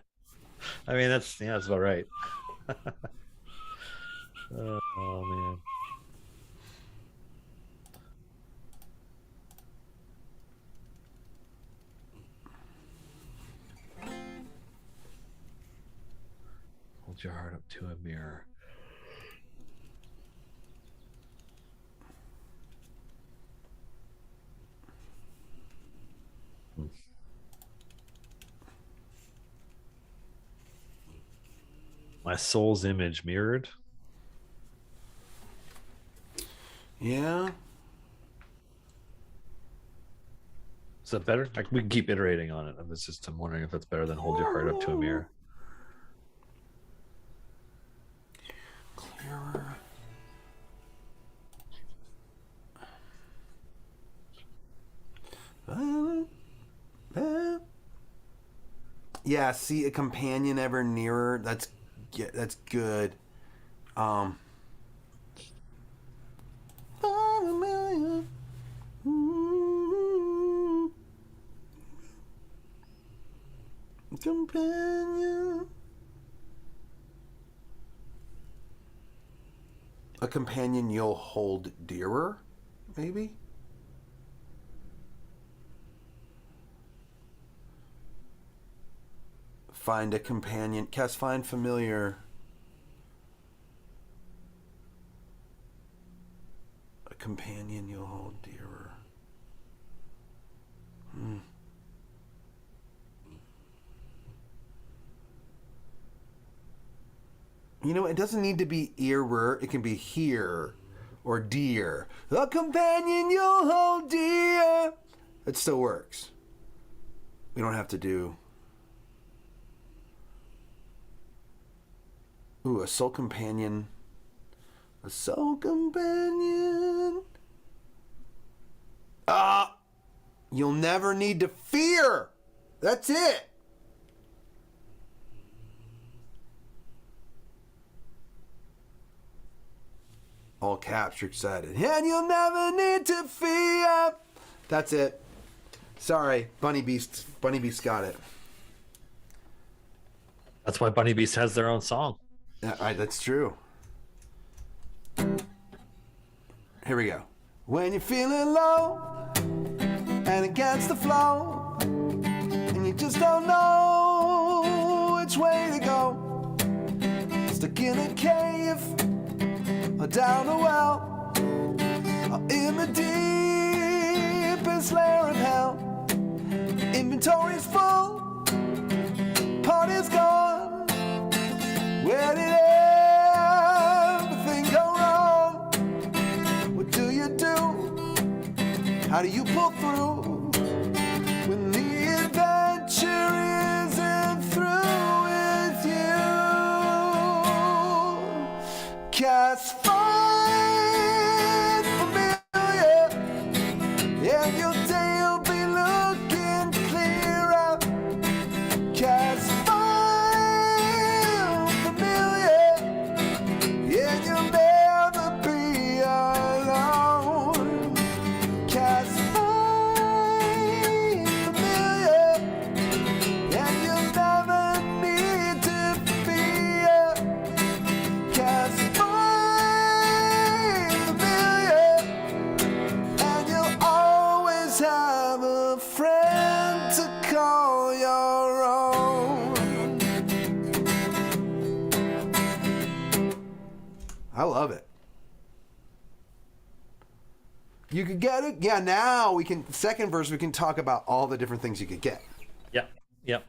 mean, that's about right. Oh man. Hold your heart up to a mirror. My soul's image mirrored. Yeah. Is that better? We can keep iterating on it. I'm wondering if that's better than hold your heart up to a mirror. Clearer. Yeah, see a companion ever nearer. That's good. Companion. A companion you'll hold dearer, maybe? Find a companion. Cass, find familiar. A companion you'll hold dearer. You know, it doesn't need to be earer. It can be here or dear. A companion you'll hold dear. It still works. We don't have to do... Ooh, a soul companion. A soul companion. You'll never need to fear. That's it. All caps, you're excited. And you'll never need to fear. That's it. Sorry, Bunny Beast. Bunny Beast got it. That's why Bunny Beast has their own song. Yeah, that's true. Here we go. When you're feeling low and against the flow and you just don't know which way to go, stuck in a cave or down a well or in the deepest lair of hell, inventory's full, party's gone. Where did everything go wrong? What do you do? How do you pull through when the adventure isn't through with you? 'Cause find familiar, and your day will be looking clearer. 'Cause I love it. You could get it. Yeah, now we can, second verse, we can talk about all the different things you could get. Yep.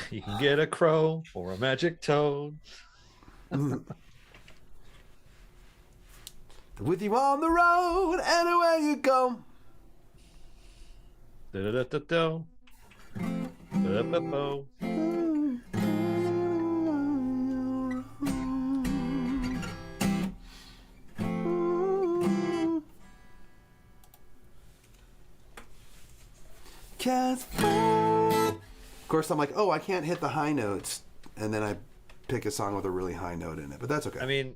You can get a crow or a magic toad. With you on the road, anywhere you go. Da-da-da-da-do. Da-da-da-do. first I'm like, oh, I can't hit the high notes, and then I pick a song with a really high note in it. But that's okay. I mean,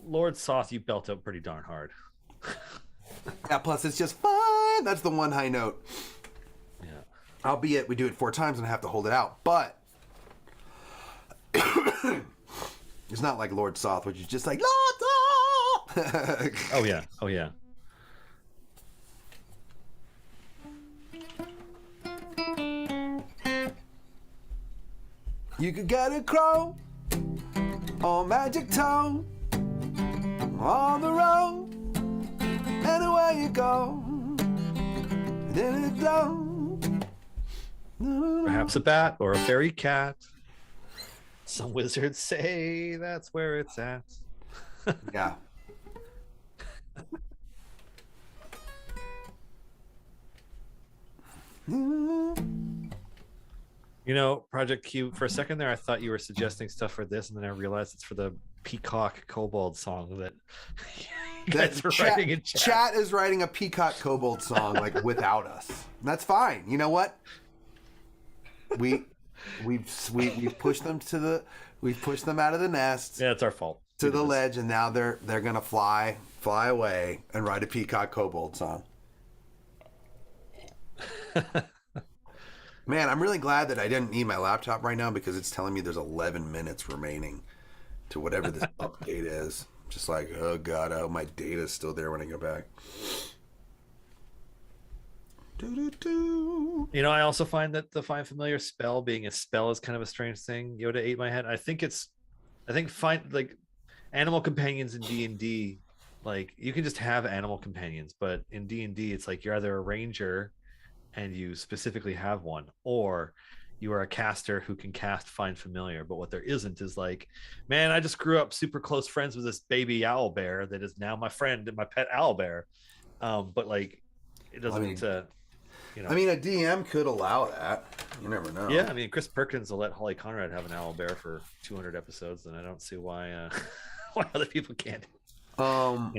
Lord Soth, you belt out pretty darn hard. Yeah, plus it's just fine. That's the one high note. Yeah. Albeit we do it 4 times and I have to hold it out. But it's not like Lord Soth, which is just like, Lord Soth! Oh, yeah. Oh, yeah. You could get a crow or magic toe on the road, anywhere you go. Perhaps a bat or a fairy cat. Some wizards say that's where it's at. Yeah. You know, Project Q, for a second there, I thought you were suggesting stuff for this, and then I realized it's for the Peacock Kobold song that you guys were writing in chat. Chat is writing a Peacock Kobold song like without us. That's fine. You know what? We've pushed them out of the nest. Yeah, it's our fault. To the ledge, and now they're gonna fly away and write a Peacock Kobold song. Man, I'm really glad that I didn't need my laptop right now because it's telling me there's 11 minutes remaining to whatever this update is. Just like, oh God, I hope my data's still there when I go back. You know, I also find that the Find Familiar spell being a spell is kind of a strange thing. Yoda ate my head. I think find like animal companions in D&D, like you can just have animal companions, but in D&D it's like you're either a ranger and you specifically have one, or you are a caster who can cast Find Familiar. But what there isn't is like, man, I just grew up super close friends with this baby owl bear that is now my friend and my pet owl bear. But like, it doesn't. You know. I mean, a DM could allow that. You never know. Yeah, I mean, Chris Perkins will let Holly Conrad have an owl bear for 200 episodes, and I don't see why why other people can't. You know.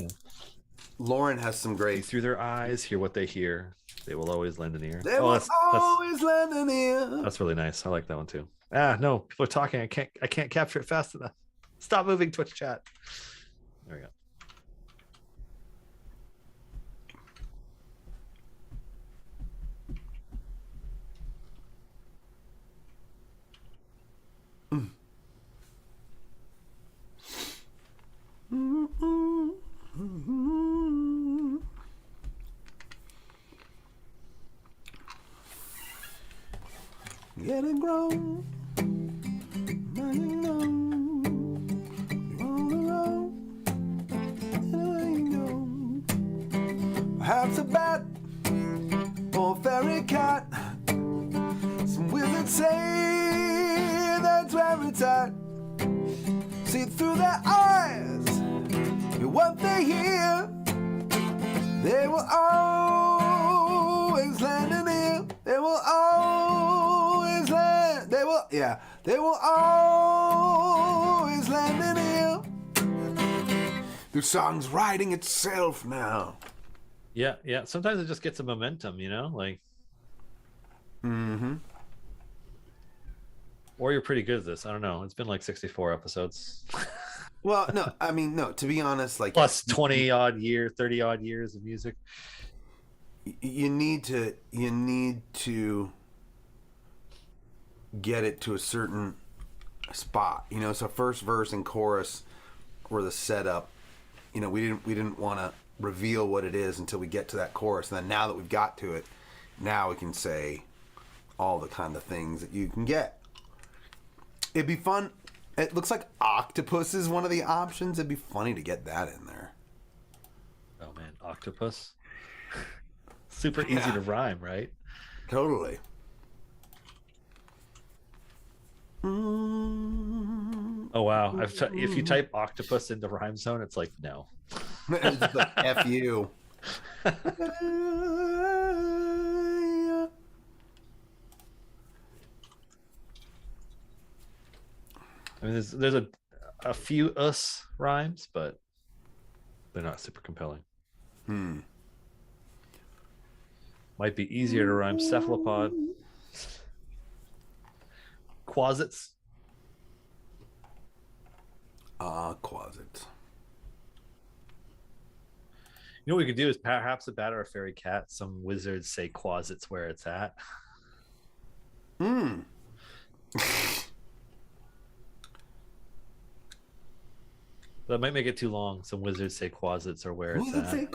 Lauren has some great. See through their eyes, hear what they hear. They will always lend an ear. They will always lend an ear. That's really nice. I like that one too. No, people are talking. I can't capture it fast enough. Stop moving, Twitch chat. There we go. Getting grown, perhaps a bat or a fairy cat. Some wizards say that's where it's at. See through their eyes, hear what they hear. They will always land an ear. They will always land. They will always land an ear. The song's writing itself now. Yeah. Sometimes it just gets a momentum, you know, like. Mm-hmm. Or you're pretty good at this. I don't know. It's been like 64 episodes. Well, no, I mean, no, to be honest, like plus 20 odd years, 30 odd years of music. You need to get it to a certain spot, you know. So first verse and chorus were the setup. You know, we didn't want to reveal what it is until we get to that chorus. And then now that we've got to it, now we can say all the kind of things that you can get. It'd be fun. It looks like octopus is one of the options. It'd be funny to get that in there. Oh man, octopus. Super easy to rhyme, right? Totally. Oh wow! If you type octopus into Rhyme Zone, it's like no. It's just like F you. I mean, there's a few us rhymes, but they're not super compelling. Might be easier to rhyme cephalopod. Quasits. Quasits. You know what we could do is perhaps a bat or a fairy cat. Some wizards say Quasits where it's at. That might make it too long. Some wizards say Quasits or where it's Wizards at. say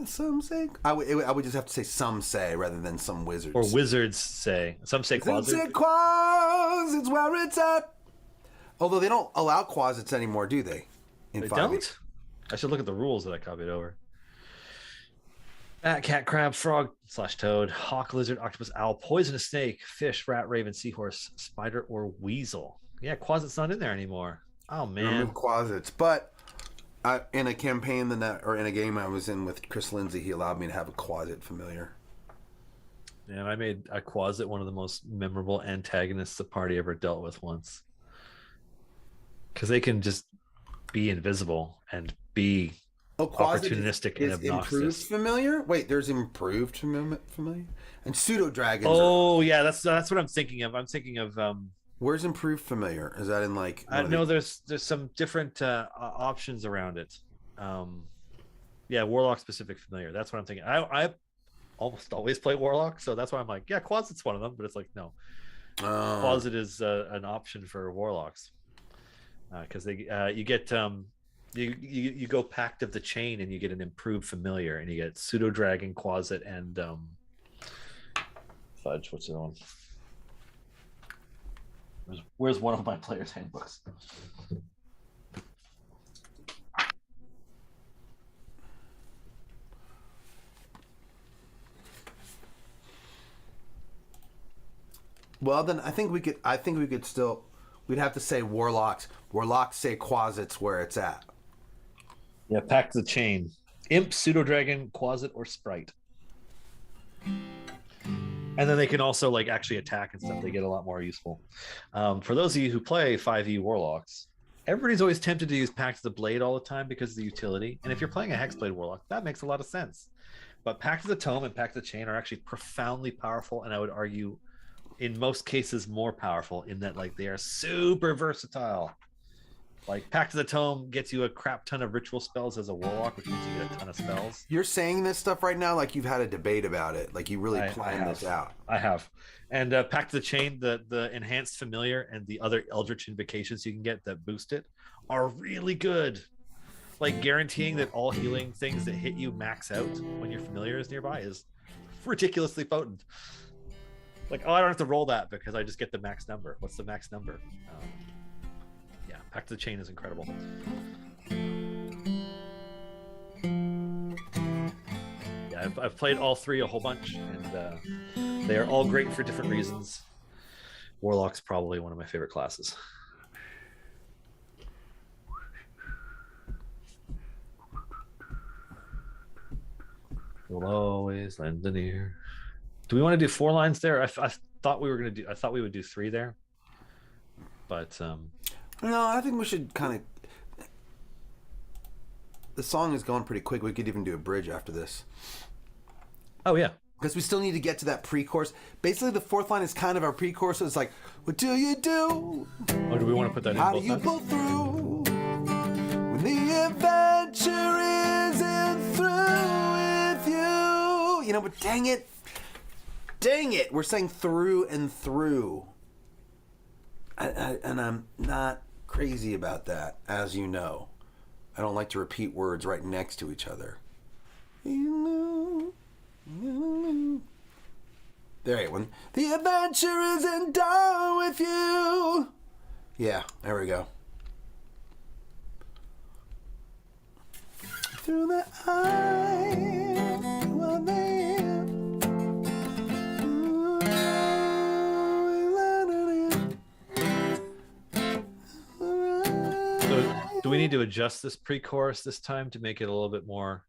some say. I would just have to say some say rather than some wizards. Or wizards say. Some say Some Quasits. say Quasits where it's at. Although they don't allow Quasits anymore, do they? They 5e. don't? I should look at the rules that I copied over. Bat, cat, crab, frog / toad, hawk, lizard, octopus, owl, poisonous snake, fish, rat, raven, seahorse, spider, or weasel. Yeah, Quasit's not in there anymore. Oh man. Remove Quasits, but in a campaign or in a game I was in with Chris Lindsay, he allowed me to have a Quasit familiar. And I made a Quasit one of the most memorable antagonists the party ever dealt with once. Because they can just be invisible and be opportunistic and obnoxious. Improved familiar? Wait, there's improved familiar and pseudo dragons. Oh yeah, that's what I'm thinking of. I'm thinking of. Where's improved familiar? Is that in like? No, there's some different options around it. Yeah, Warlock specific familiar. That's what I'm thinking. I almost always play Warlock, so that's why I'm like, yeah, Quasit's one of them. But it's like no, Quasit is an option for Warlocks because they you get you go Pact of the Chain and you get an improved familiar and you get pseudo dragon, Quasit, and fudge. What's the other one? Where's one of my players' handbooks? Well, then I think we could still. We'd have to say Warlocks. Warlocks say Quasits where it's at. Yeah, Pact of the Chain. Imp, pseudo dragon, Quasit, or Sprite. And then they can also like actually attack and stuff. They get a lot more useful. For those of you who play 5e Warlocks, everybody's always tempted to use Pact of the Blade all the time because of the utility. And if you're playing a Hexblade Warlock, that makes a lot of sense. But Pact of the Tome and Pact of the Chain are actually profoundly powerful, and I would argue in most cases more powerful in that like they are super versatile. Like Pact of the Tome gets you a crap ton of ritual spells as a Warlock, which means you get a ton of spells. You're saying this stuff right now like you've had a debate about it, like you really planned this out. I have. And Pact of the Chain, the enhanced familiar and the other Eldritch invocations you can get that boost it are really good. Like guaranteeing that all healing things that hit you max out when your familiar is nearby is ridiculously potent. Like, oh, I don't have to roll that because I just get the max number. What's the max number? Yeah, Pact of the Chain is incredible. Yeah, I've played all three a whole bunch, and they are all great for different reasons. Warlock's probably one of my favorite classes. Will always lend an ear. Do we want to do 4 lines there? I thought we were going to do. I thought we would do 3 there, but no, I think we should kind of. The song is going pretty quick. We could even do a bridge after this. Oh yeah, because we still need to get to that pre-chorus. Basically, the 4th line is kind of our pre-chorus. So it's like, what do you do? Oh, do we want to put that in? How do you pull through when the adventure isn't through with you? You know, but dang it. Dang it! We're saying through and through. And I'm not crazy about that, as you know. I don't like to repeat words right next to each other. There you go. The adventure isn't done with you. Yeah, there we go. Through the eyes of the do we need to adjust this pre-chorus this time to make it a little bit more?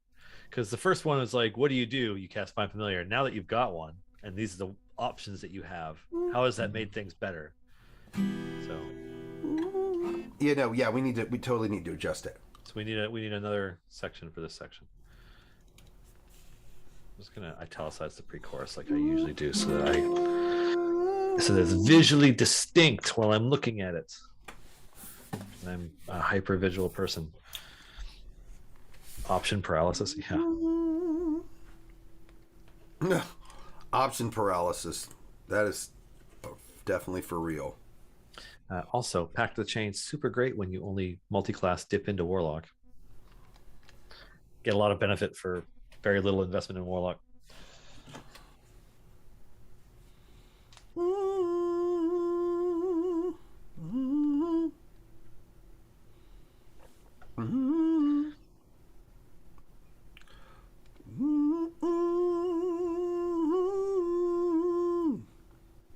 Because the first one was like, what do? You cast Find Familiar. Now that you've got one, and these are the options that you have, how has that made things better? So, we totally need to adjust it. So we need another section for this section. I'm just gonna italicize the pre-chorus like I usually do, so that So it's visually distinct while I'm looking at it. And I'm a hyper-visual person. Option paralysis, yeah. Option paralysis. That is definitely for real. Also, Pact of the Chain, super great when you only multi-class dip into Warlock. Get a lot of benefit for very little investment in Warlock.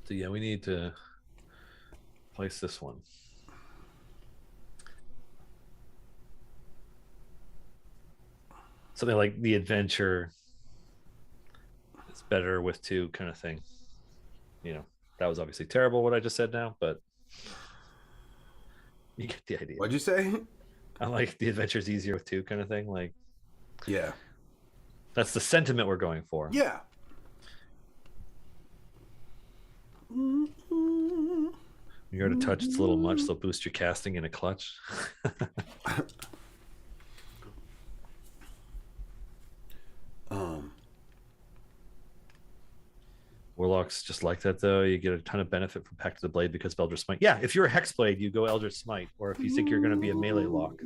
So yeah, we need to place this one. Something like the adventure is better with 2 kind of thing. You know, that was obviously terrible what I just said now, but you get the idea. What'd you say? I'm like, the adventure's easier with 2 kind of thing. Like, yeah. That's the sentiment we're going for. Yeah. You're out of touch, it's a little much, so boost your casting in a clutch. Warlock's just like that, though. You get a ton of benefit from Pact of the Blade because of Eldritch Smite. Yeah, if you're a Hexblade, you go Eldritch Smite. Or if you think you're going to be a melee lock,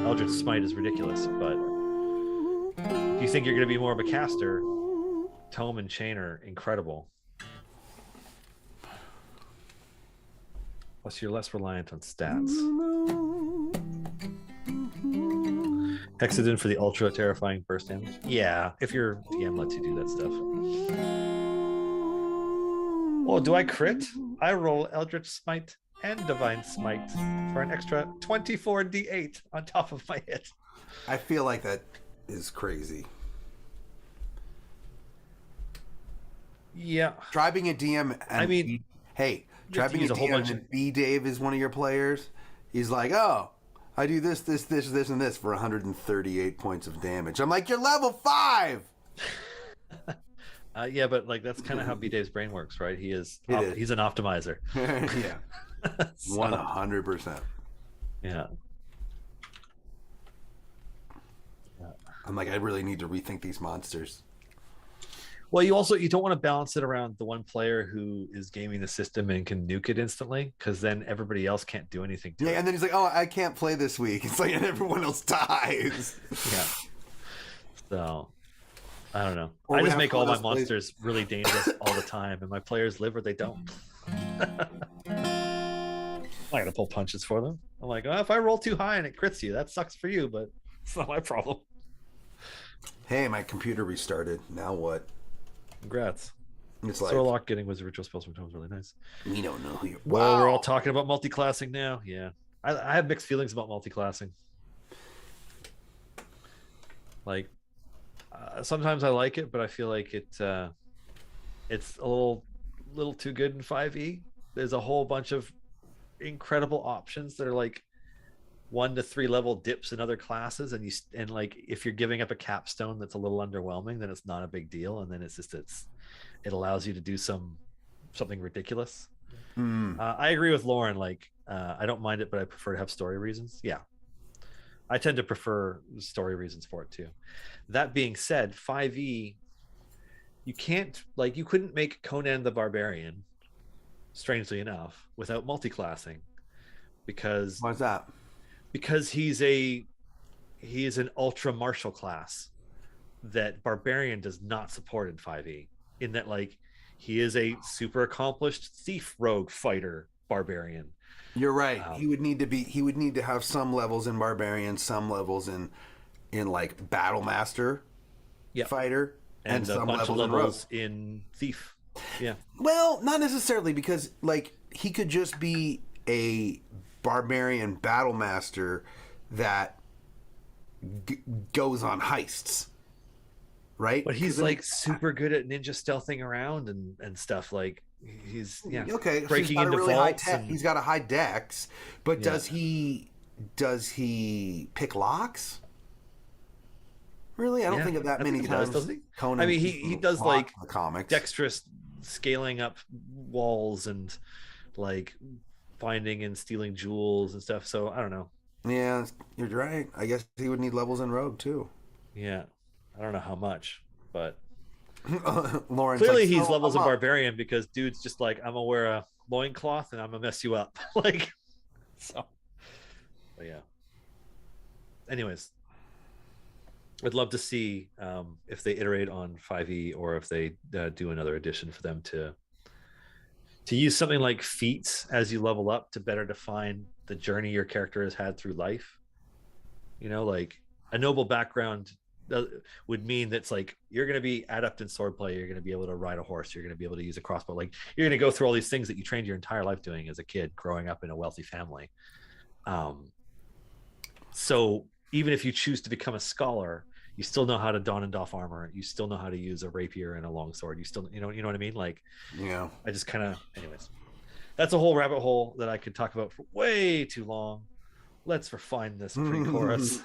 Eldritch Smite is ridiculous. But if you think you're going to be more of a caster, Tome and Chain are incredible. Plus, you're less reliant on stats. Hexadin for the ultra terrifying burst damage. Yeah, if your DM lets you do that stuff. Oh, do I crit? I roll Eldritch Smite and Divine Smite for an extra 24d8 on top of my hit. I feel like that is crazy. Yeah. Try being a DM and try being a DM and B-Dave is one of your players. He's like, oh, I do this, and this for 138 points of damage. I'm like, you're level 5! Yeah, but like that's kind of how B-Dave's brain works, right? He's an optimizer. Yeah. 100%. Yeah. I'm like, I really need to rethink these monsters. Well, you don't want to balance it around the one player who is gaming the system and can nuke it instantly, because then everybody else can't do anything to it. Yeah, and then he's like, oh, I can't play this week. It's like, and everyone else dies. Yeah. So, I don't know. I just make all my monsters really dangerous all the time, and my players live or they don't. I gotta pull punches for them. I'm like, oh, if I roll too high and it crits you, that sucks for you, but it's not my problem. Hey, my computer restarted. Now what? Congrats. It's like Warlock getting Wizard Ritual spells from Tome is really nice. We don't know who you're. Well, we're all talking about multi-classing now. Yeah, I have mixed feelings about multi-classing. Like, sometimes I like it, but I feel like it's a little too good in 5e. There's a whole bunch of incredible options that are like 1 to 3 level dips in other classes, and like if you're giving up a capstone that's a little underwhelming, then it's not a big deal, and then it allows you to do something ridiculous. I agree with Lauren. Like, I don't mind it, but I prefer to have story reasons. Yeah, I tend to prefer story reasons for it too. That being said, 5e, you couldn't make Conan the Barbarian, strangely enough, without multi-classing, because why's that? Because he is an ultra martial class that Barbarian does not support in 5e, in that like he is a super accomplished thief rogue fighter Barbarian. You're right. He would need to have some levels in Barbarian, some levels in like Battle Master fighter, and some bunch of levels in in thief. Yeah. Well, not necessarily, because like he could just be a Barbarian Battle Master that goes on heists, right? But he's like super good at ninja stealthing around and stuff. Like he's breaking into vaults. He's got a high dex, but does he pick locks? Really, I don't think of that many times. Does he? Conan, I mean, he does like the comics. dexterous scaling up walls and like finding and stealing jewels and stuff. So I don't know. Yeah, you're right. I guess he would need levels in Rogue too. Yeah, I don't know how much, but Lauren's clearly like, he's so levels I'm of up. barbarian because dude's just like, I'm gonna wear a loincloth and I'm gonna mess you up. Like, so, but yeah. Anyways, I'd love to see if they iterate on 5e or if they do another edition for them to use something like feats as you level up to better define the journey your character has had through life. You know, like a noble background would mean that's like you're going to be adept in swordplay, you're going to be able to ride a horse, you're going to be able to use a crossbow, like you're going to go through all these things that you trained your entire life doing as a kid growing up in a wealthy family. So even if you choose to become a scholar, you still know how to don and doff armor, you still know how to use a rapier and a long sword, you still, you know what I mean? Like, Yeah. I just kind of, anyways, that's a whole rabbit hole that I could talk about for way too long. Let's refine this pre-chorus.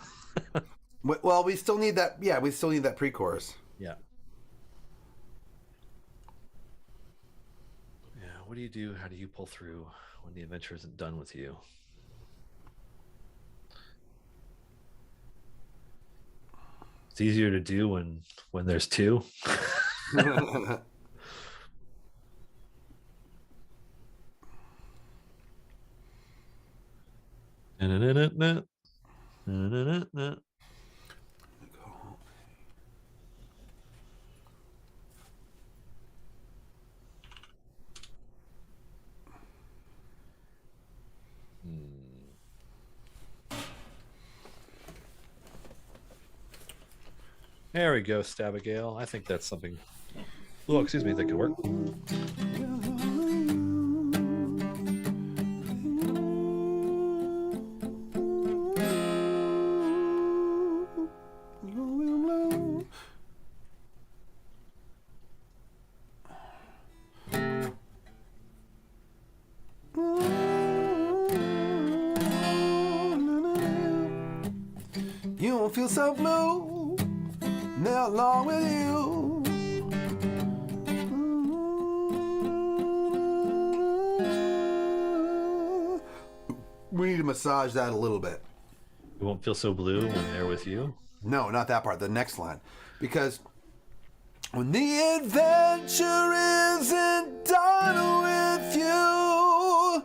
Well, we still need that. Yeah, we still need that pre-chorus. Yeah. Yeah. What do you do? How do you pull through when the adventure isn't done with you? It's easier to do when there's two. There we go, Stabigail. I think that's something. Oh, excuse me, that could work. You won't feel so blue now along with you. We need to massage that a little bit. You won't feel so blue when they're with you. No, not that part. The next line. Because when the adventure isn't done with you,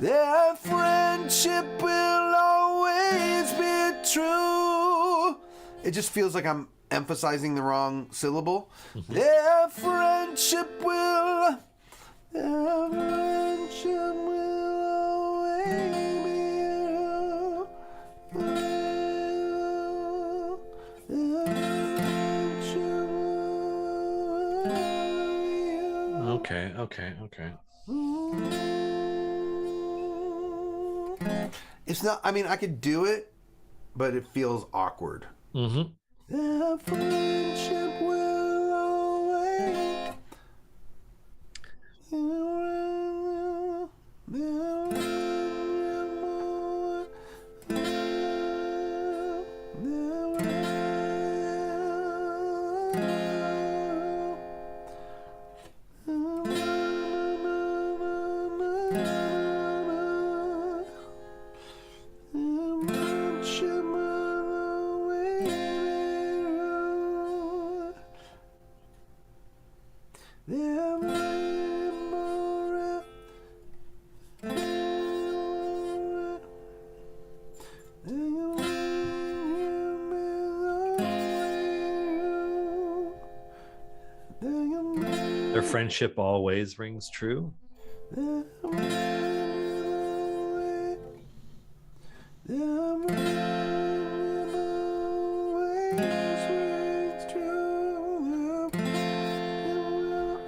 their friendship will always be true. It just feels like I'm emphasizing the wrong syllable. Their friendship will always be Okay. It's not, I mean, I could do it, but it feels awkward. Mm-hmm. The friendship will always. Their friendship always rings true.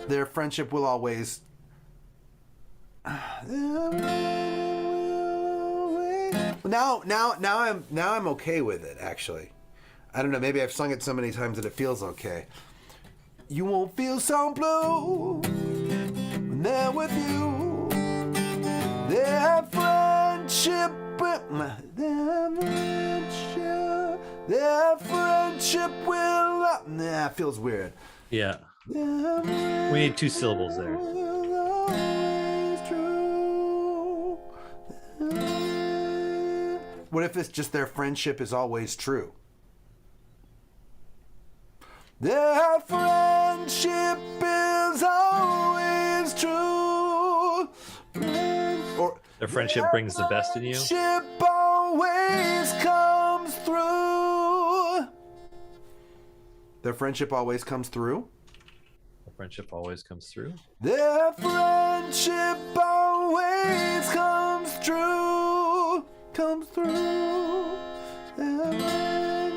Their friendship will always. Now I'm okay with it. Actually, I don't know. Maybe I've sung it so many times that it feels okay. You won't feel so blue when they're with you. Their friendship will. Nah, it feels weird. Yeah. We need 2 syllables there. What if it's just their friendship is always true? Their friendship is always true. Or Their friendship brings the best in you. friendship always comes through. Their friendship always comes through. Their friendship always comes through. Their friendship always comes true. Comes through. And when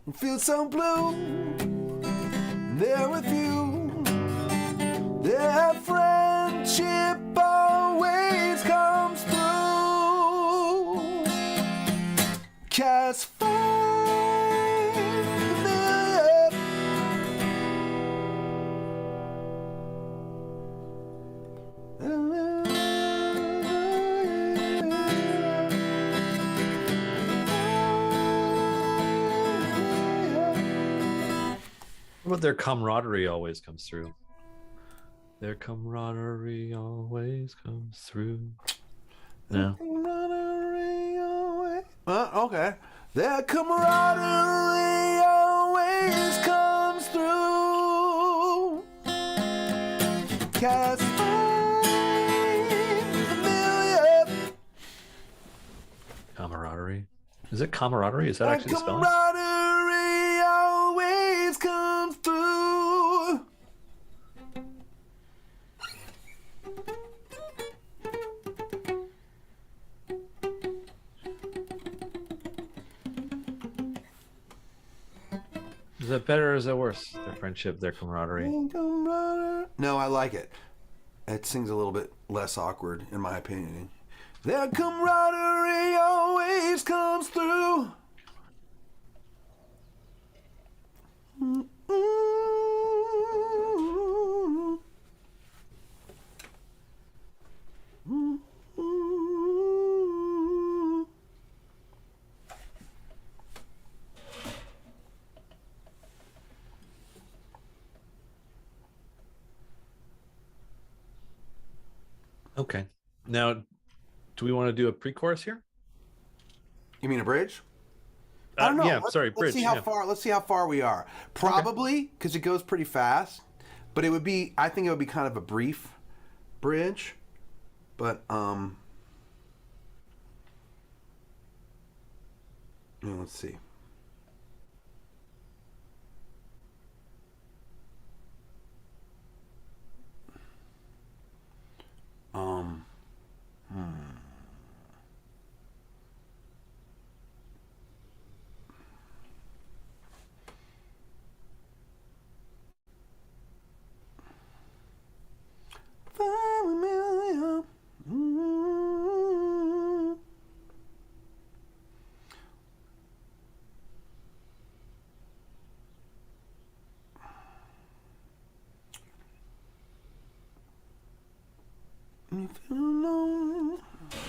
you feel so blue, they're with you. Their friendship always comes through. Cast What about their camaraderie always comes through? Their camaraderie always comes through. No. Okay. Their camaraderie always comes through. Cast familiar. Camaraderie. Is it camaraderie? Is that actually the spelling? Camaraderie always comes through. Is that better or is that worse? Their friendship, their camaraderie. No, I like it. It sings a little bit less awkward, in my opinion. Their camaraderie always comes through. Okay. Now, do we want to do a pre-chorus here? You mean a bridge? I don't know. Yeah, Let's bridge. see how yeah. far. Let's see how far we are. Probably because it goes pretty fast, but it would be. I think it would be kind of a brief bridge, but yeah, let's see.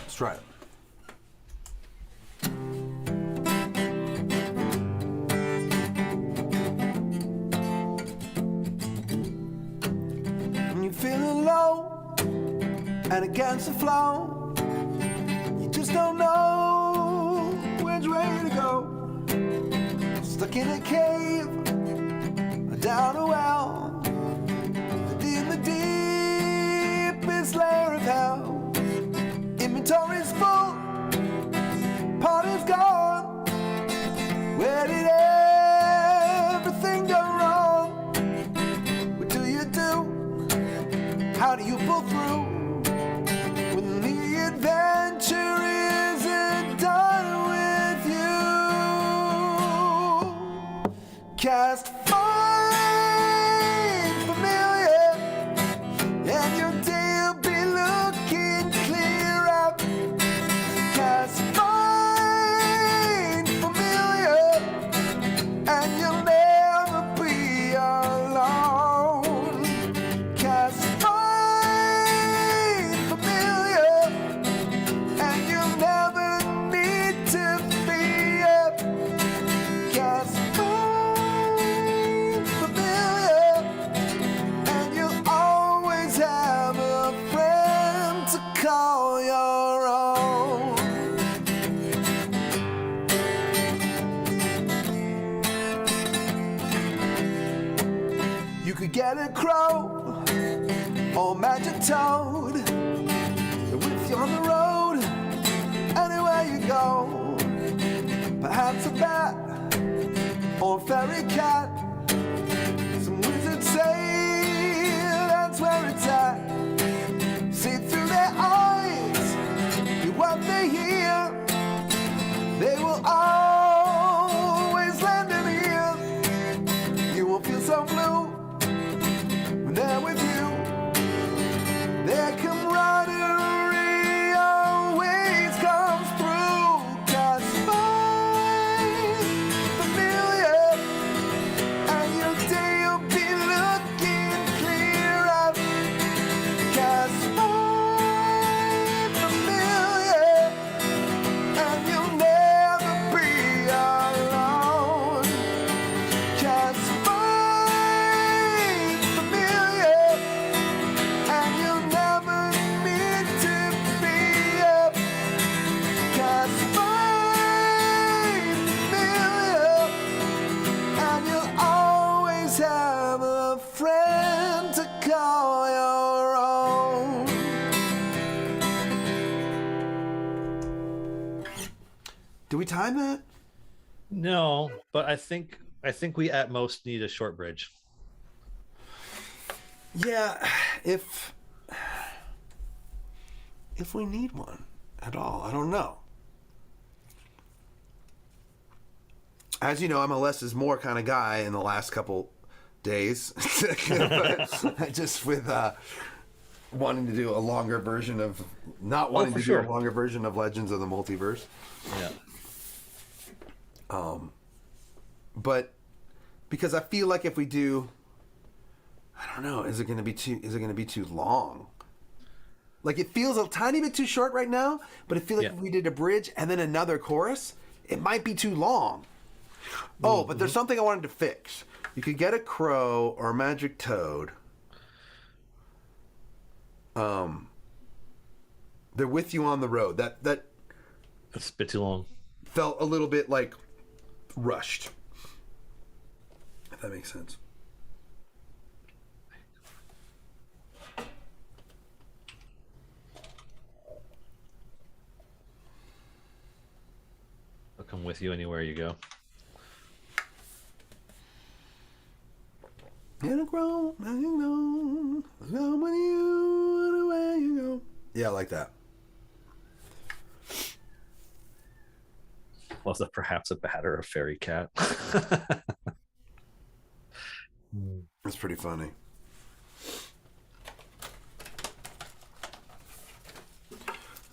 Let's try it. When you're feeling low and against the flow, you just don't know which way to go. Stuck in a cave, or down a well, in the deepest layer of hell. Inventory's full, party's gone. Where did everything go wrong? What do you do? How do you pull through when the adventure isn't done with you? Cast fine, familiar, and your day'll be looking clear up. Cast fine, familiar, and you'll never be alone. Cast fine, a crow or magic toad, they're with you on the road, anywhere you go. Perhaps a bat or a fairy cat. Some wizards say that's where it's at. See through their eyes, hear what they hear. They will always lend an ear. You won't feel so blue when they're with you. Their camaraderie always comes through. 'Cause find familiar, and your day will be looking clearer. 'Cause find familiar, and you'll never be alone. 'Cause find familiar, and you'll never need to be up. 'Cause find familiar, and you'll always have a friend to call your own. Do we time that? No, but I think we at most need a short bridge. Yeah, if we need one at all, I don't know. As you know, I'm a less is more kind of guy in the last couple days. Just with wanting to do a longer version of, not wanting for to sure. do a longer version of Legends of the Multiverse. Yeah. But because I feel like if we do, I don't know, is it going to be too long? Like, it feels a tiny bit too short right now, but I feel like if we did a bridge and then another chorus, it might be too long. Oh, but there's something I wanted to fix. You could get a crow or a magic toad. They're with you on the road. That That's a bit too long. felt a little bit like rushed. If that makes sense. I'll come with you anywhere you go. In a grow, come with you anywhere you go. Yeah, I like that. Was that perhaps a bat or a fairy cat? That's pretty funny.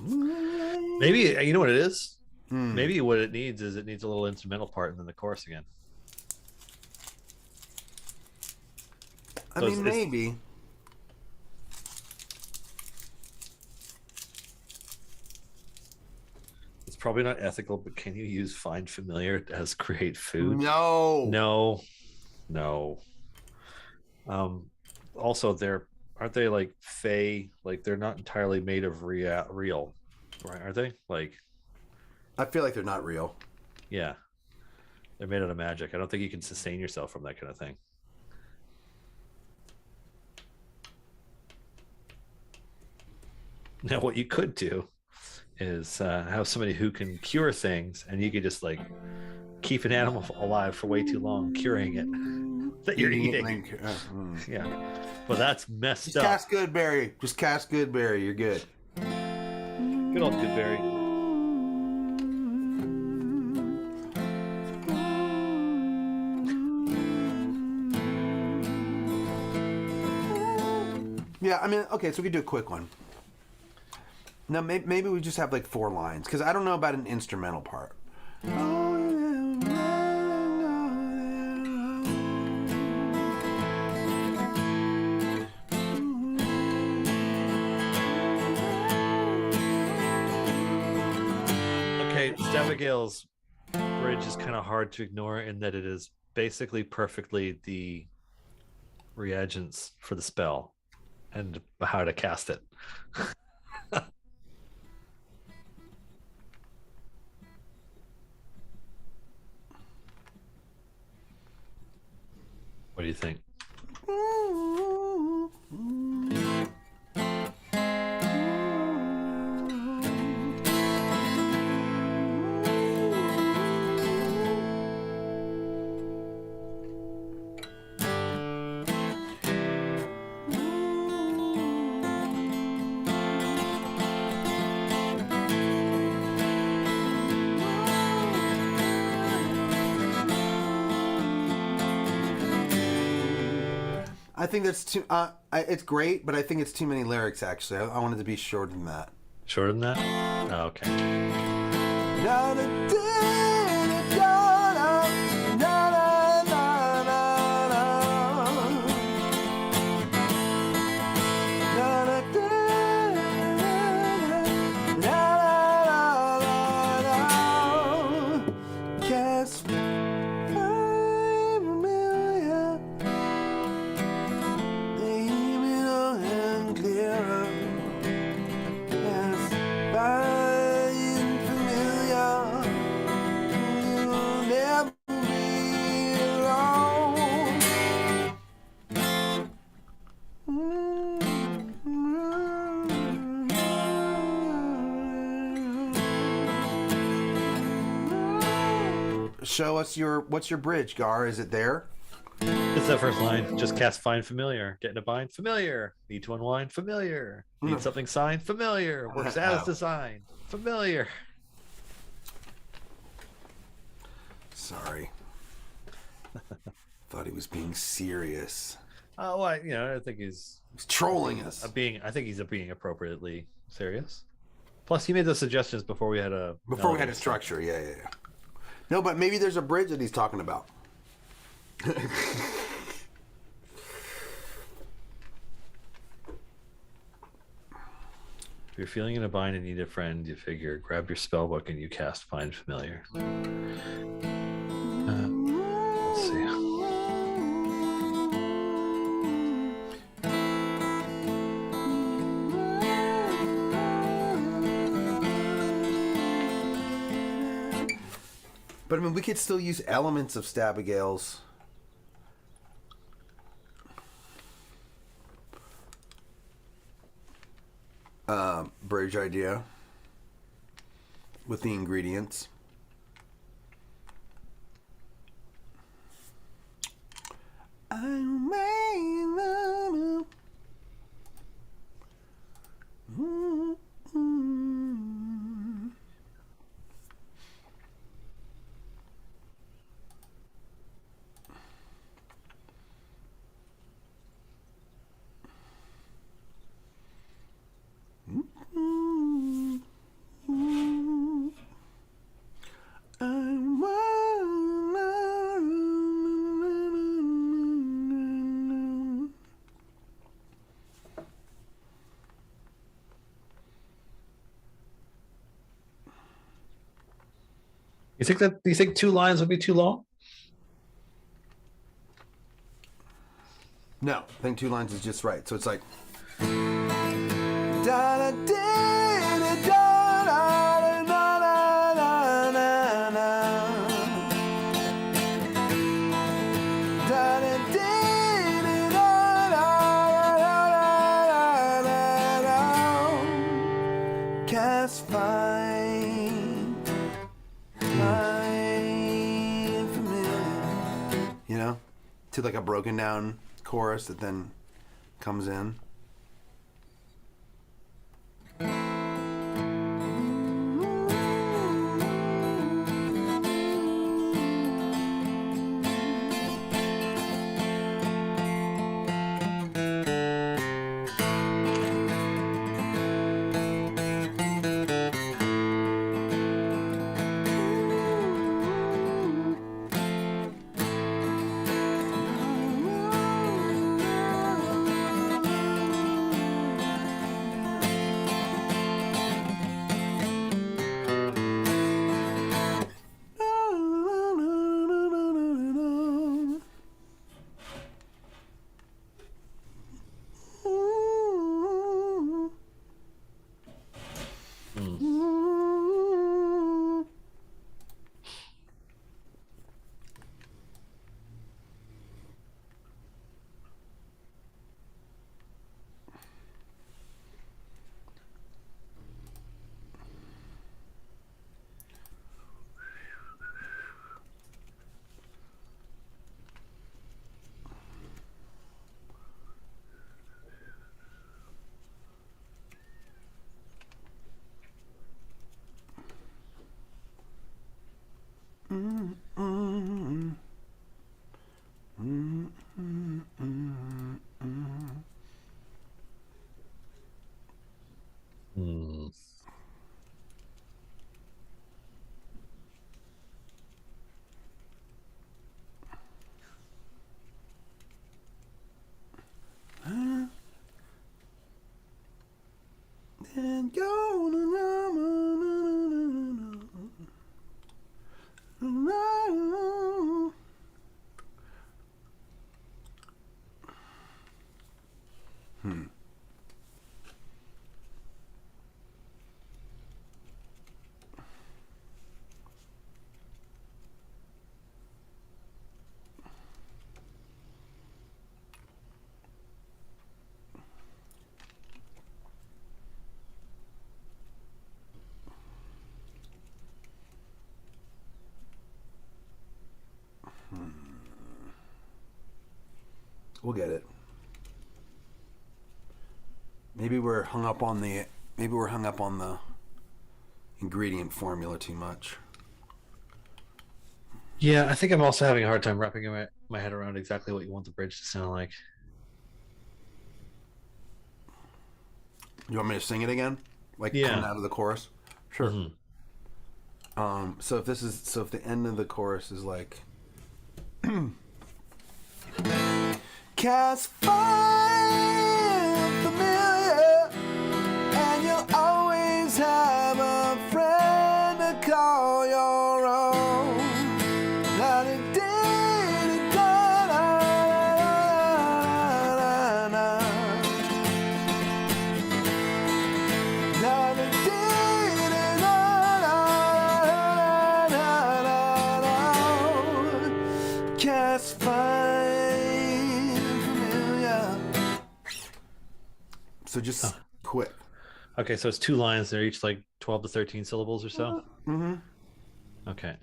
Maybe, you know what it is? Maybe what it needs is a little instrumental part and then the chorus again. I So mean, maybe. It's probably not ethical, but can you use find familiar as create food? No. No. Also, aren't they like fey? Like, they're not entirely made of real, right? Are they? Like, I feel like they're not real. yeah, they're made out of magic. I don't think you can sustain yourself from that kind of thing. Now, what you could do is have somebody who can cure things, and you could just like keep an animal alive for way too long, curing it that you're eating. Yeah, but that's messed Just up. cast Goodberry. Just cast Goodberry. You're good. Good old Goodberry. Yeah, I mean, okay, so we could do a quick one. Now, maybe we just have like 4 lines, because I don't know about an instrumental part. Okay, Steph Gale's bridge is kind of hard to ignore in that it is basically perfectly the reagents for the spell and how to cast it. What do you think? I think that's too. It's great, but I think it's too many lyrics. Actually, I wanted to be shorter than that. Shorter than that? Oh, okay. Show us what's your bridge, Gar? Is it there? It's that first line. Just cast find familiar. Get in a bind, familiar. Need to unwind, familiar. Need something signed, familiar. Works as designed, familiar. Sorry. Thought he was being serious. Oh, I think he's trolling us. I think he's being appropriately serious. Plus, he made those suggestions before we had a structure. Yeah. No, but maybe there's a bridge that he's talking about. If you're feeling in a bind and need a friend, you figure grab your spell book and you cast find familiar. Let's see. But I mean, we could still use elements of Stabigail's. Bridge idea with the ingredients. You think 2 lines would be too long? No, I think 2 lines is just right. So it's like. Cast fine, familiar. You know, to like a broken down chorus that then comes in. We'll get it. Maybe we're hung up on the ingredient formula too much. Yeah, I think I'm also having a hard time wrapping my head around exactly what you want the bridge to sound like. You want me to sing it again? Like Yeah. coming out of the chorus? Sure. Mm-hmm. So if the end of the chorus is like cast fire familiar, and you'll always have a friend to call your own. Cast fire familiar. So just quick. Okay, so it's 2 lines. They're each like 12 to 13 syllables or so. Mm-hmm. Okay.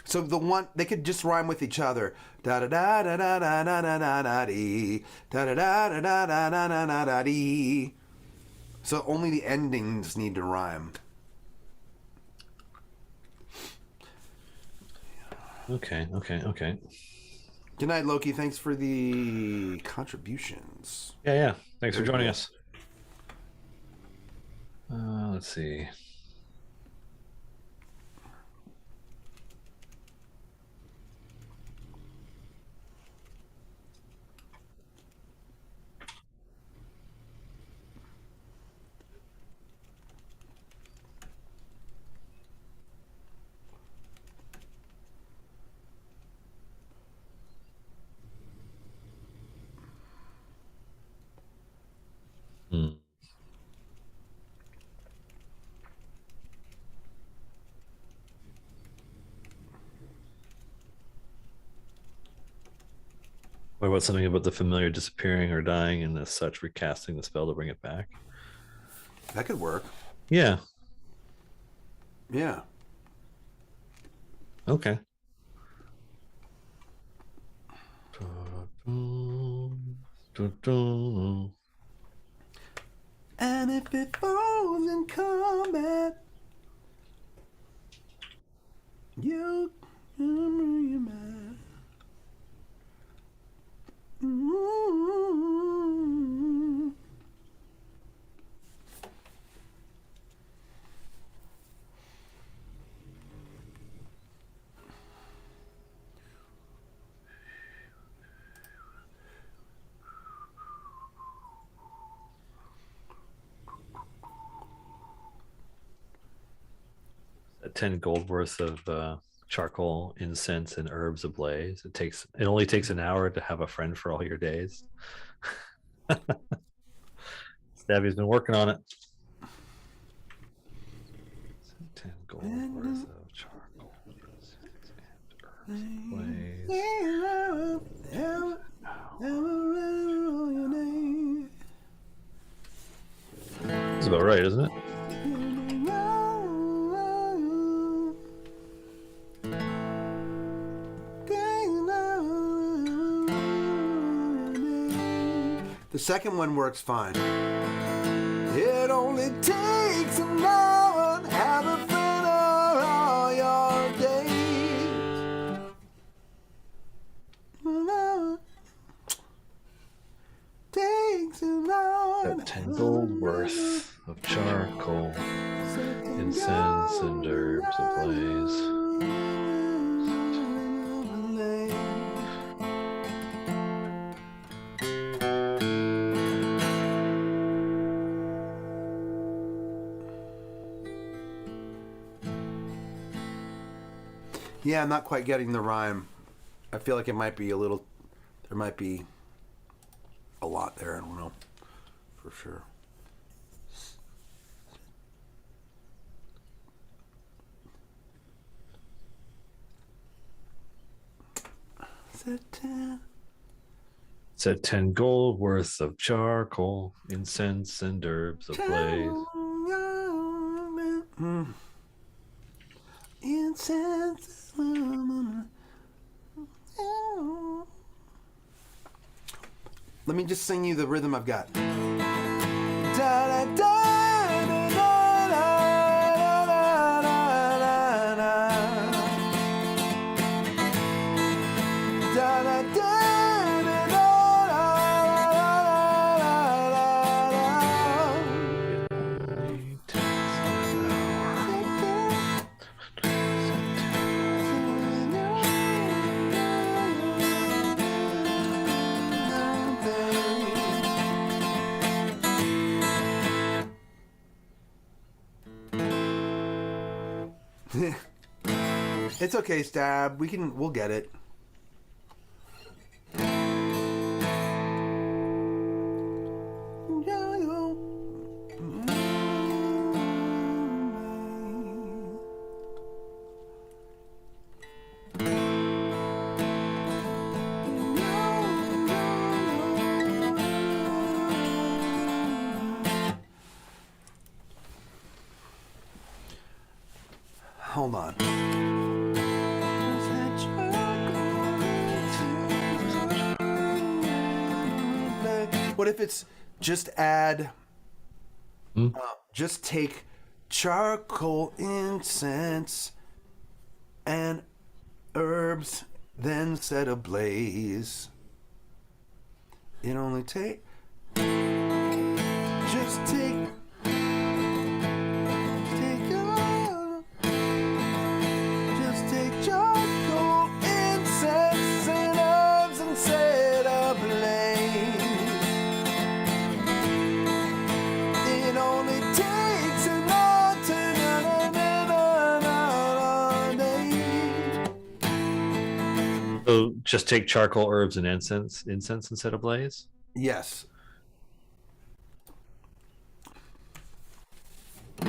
So the one they could just rhyme with each other. Da da da da da da da da da da dee. Da da da da da da da da da da dee. So only the endings need to rhyme. Okay. Good night, Loki. Thanks for the contributions. Yeah. Thanks for Very joining cool. us. Let's see. What about something about the familiar disappearing or dying, and as such recasting the spell to bring it back? That could work. Yeah. Yeah. Okay. And if it falls in combat, you man. At 10 gold worth of charcoal, incense, and herbs ablaze. It only takes an hour to have a friend for all your days. Stabby's been working on it. 10 gold worth of charcoal, incense, and herbs ablaze. That's about right, isn't it? The second one works fine. It only takes an hour to have a friend all your days. Takes an hour. Got 10 gold worth of charcoal, incense, and herbs ablaze. Yeah, I'm not quite getting the rhyme. I feel like it might be there might be a lot there. I don't know for sure. Said 10 gold worth of charcoal, incense, and herbs ablaze. Incense. Let me just sing you the rhythm I've got. Da, da, da, da, da, da, da, da, da. Da, da, da, da, da, It's okay, Stab. We'll get it. Hold on. What if it's just add, just take charcoal, incense, and herbs, then set ablaze. It only take, just take charcoal, incense, and herbs, and set ablaze. It only takes an alternate day. So just take charcoal, herbs, and incense and set ablaze? Yes. I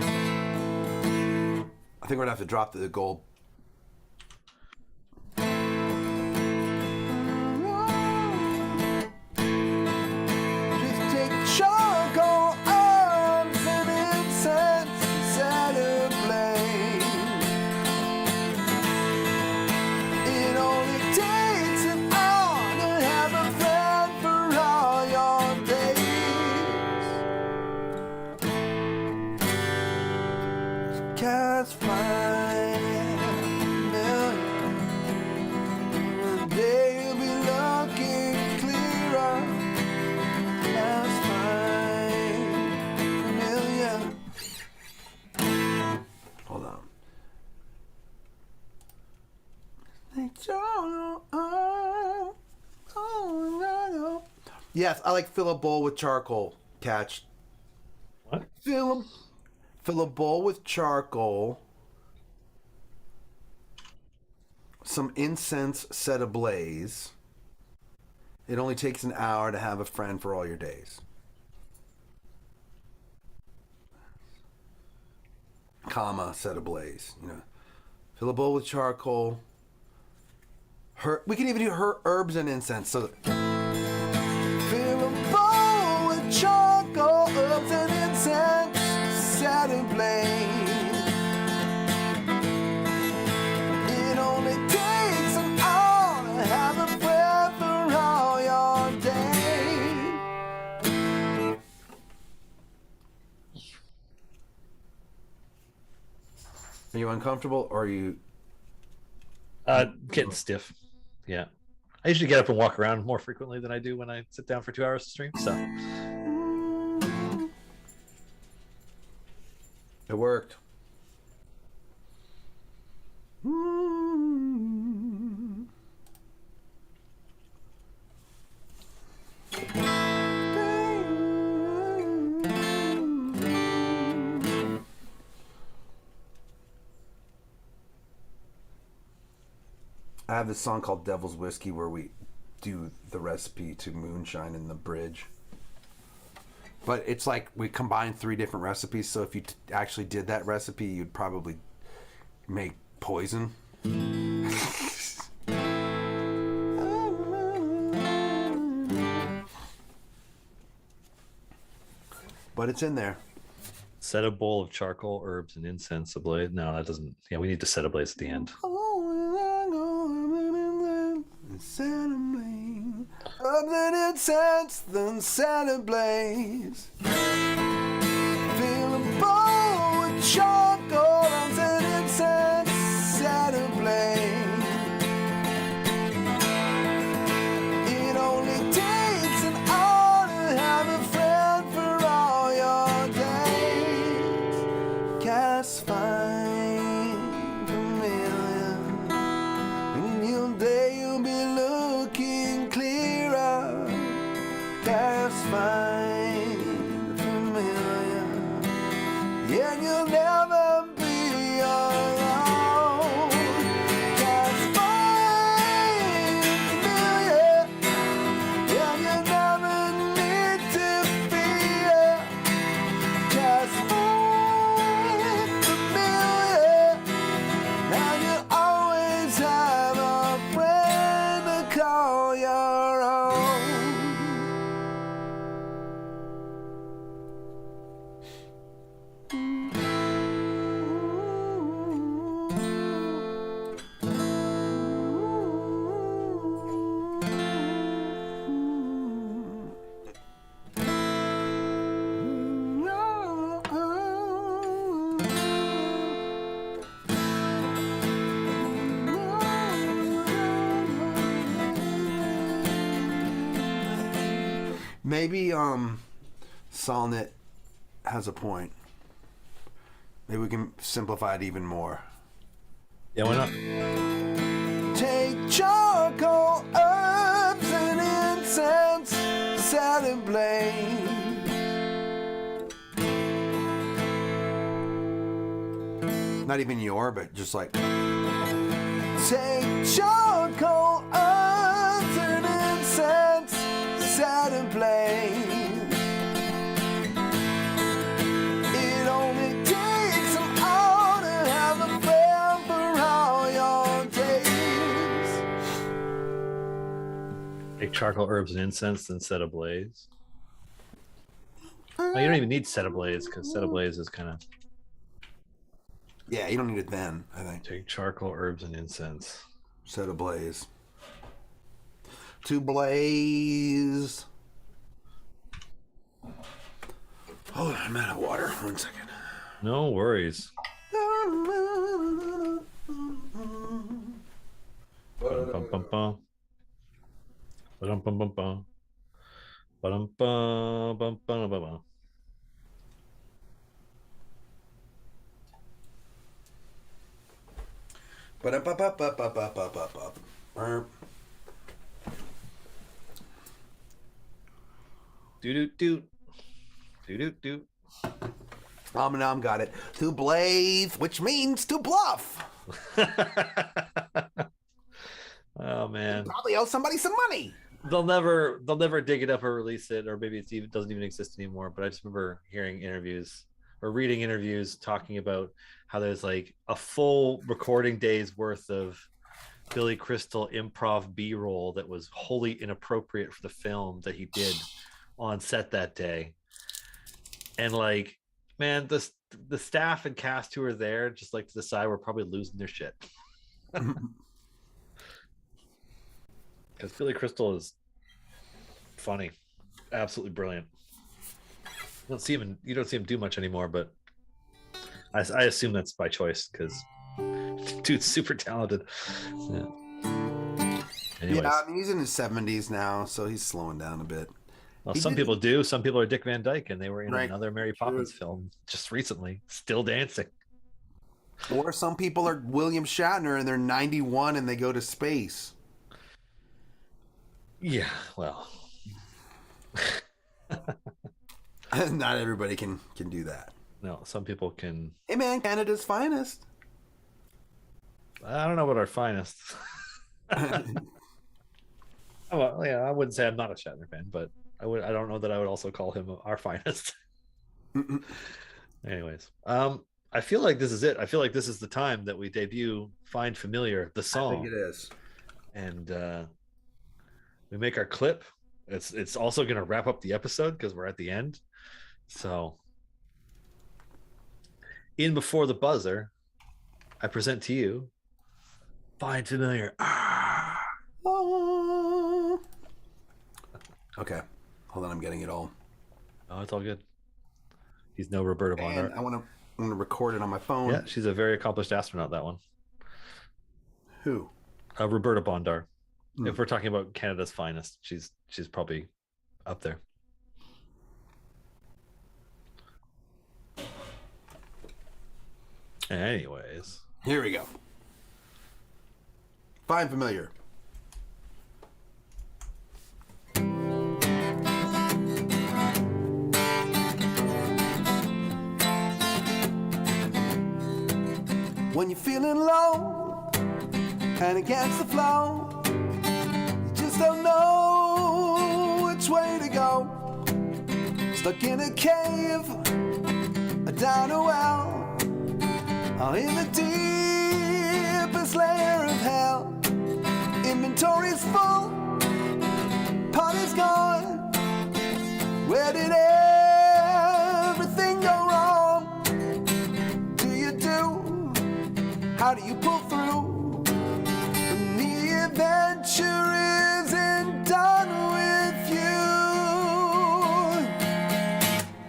think we're gonna have to drop the gold. Just take charcoal, herbs, and incense, set ablaze. It only takes an hour to have a friend for all your days. Cast fire, they'll be looking clearer. Cast fire, familiar. Hold on. Yes, I like fill a bowl with charcoal. Catch. What? Fill a bowl with charcoal, some incense set ablaze. It only takes an hour to have a friend for all your days. Comma, set ablaze. You know, fill a bowl with charcoal. We can even do herbs and incense. So, fill a bowl with charcoal, herbs and incense, set ablaze. It only takes an hour to have a prayer for all your days. Are you uncomfortable, or are you? Getting stiff. Yeah. I usually get up and walk around more frequently than I do when I sit down for 2 hours to stream. So It worked. I have this song called Devil's Whiskey where we do the recipe to moonshine in the bridge. But it's like we combined 3 different recipes, so if you actually did that recipe, you'd probably make poison. But it's in there. Set a bowl of charcoal, herbs, and incense ablaze. No, that doesn't. Yeah, we need to set ablaze at the end. Herbs and incense, then set ablaze. Fill a bowl with charcoal, herbs and incense, set ablaze. It only takes an hour to have a friend for all your days. Cast fine familiar. In your day you'll be looking clearer. Cast fine familiar. Yeah, you'll never be alone. Cast fine familiar. Yeah, you never need to fear. Just find familiar, and you always have a friend to call your own. Maybe Solnit has a point. Maybe we can simplify it even more. Yeah, why not? Take charcoal, herbs, and incense, set ablaze. Not even your, but just like. Take charcoal, herbs, and incense, set ablaze. It only takes an hour to have a friend for all your days. Take charcoal, herbs, and incense, then set ablaze. Well, you don't even need set ablaze because set ablaze is kind of. Yeah, you don't need it then, I think. Take charcoal, herbs, and incense. Set ablaze. To blaze. Oh, I'm out of water. 1 second. No worries. Ba-dum-bum-bum-bum. Ba-dum-bum-bum-bum. Ba-dum-bum-bum-bum-bum. Do-do-do. Do-do-do. Nom got it. To blaze, which means to bluff. Oh man. Probably owe somebody some money. They'll never dig it up or release it, or maybe it doesn't even exist anymore. But I just remember hearing interviews or reading interviews talking about how there's like a full recording day's worth of Billy Crystal improv B-roll that was wholly inappropriate for the film that he did on set that day. And like, man, the staff and cast who were there, just like to the side, were probably losing their shit. Because Billy Crystal is funny, absolutely brilliant. You don't see him do much anymore, but I assume that's by choice because dude's super talented. Yeah. Anyways. Yeah, I mean, he's in his 70s now, so he's slowing down a bit. Well, some people do. Some people are Dick Van Dyke, and they were in Right. another Mary Poppins film just recently, still dancing. Or some people are William Shatner and they're 91 and they go to space. Yeah, well. Not everybody can do that. No, some people can. Hey man, Canada's finest. I don't know what our finest. Well, yeah, I wouldn't say I'm not a Shatner fan, but I don't know that I would also call him our finest. Anyways, I feel like this is it. I feel like this is the time that we debut Find Familiar, the I song. think it is. And we make our clip. It's also going to wrap up the episode because we're at the end. So, in before the buzzer, I present to you Find Familiar. Oh. Okay, hold on. I'm getting it all. Oh, it's all good. He's no Roberta Bondar. And I want to record it on my phone. Yeah, she's a very accomplished astronaut. That one. Who? Roberta Bondar. If we're talking about Canada's finest, she's probably up there. Anyways, here we go. Find Familiar. When you're feeling low and against the flow, you just don't know which way to go. Stuck in a cave, down a well, or in the deepest layer of hell. Inventory's full, party's gone. Where did everything go wrong? Do you do? How do you pull through? When the adventure isn't done with you.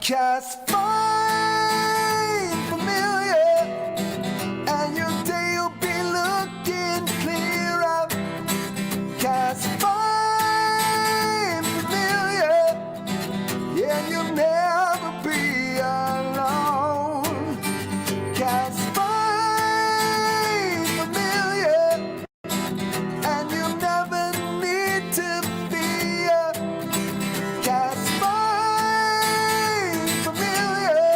'Cause find familiar, and your day will be looking clearer. 'Cause find familiar, yeah, you'll never be alone. 'Cause find familiar, and you'll never need to fear. 'Cause find familiar,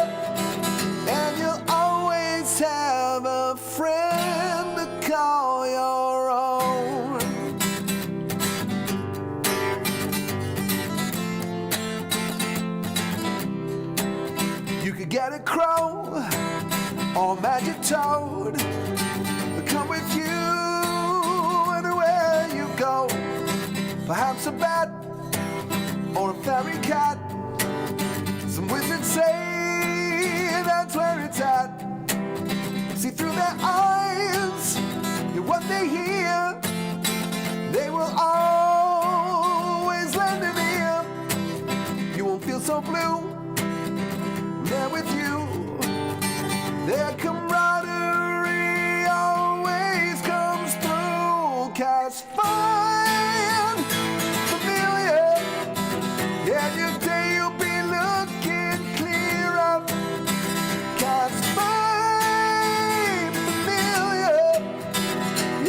and you'll always have a friend to call your own. You could get a crow or a magic toad to come with you anywhere you go. Perhaps a bat or a fairy cat. Some wizards say that's where it's at. See through their eyes, hear what they hear. They will always lend an ear. You won't feel so blue. They're with you. Their camaraderie always comes through. 'Cause find familiar, yeah, your day you'll be looking clearer. 'Cause find familiar,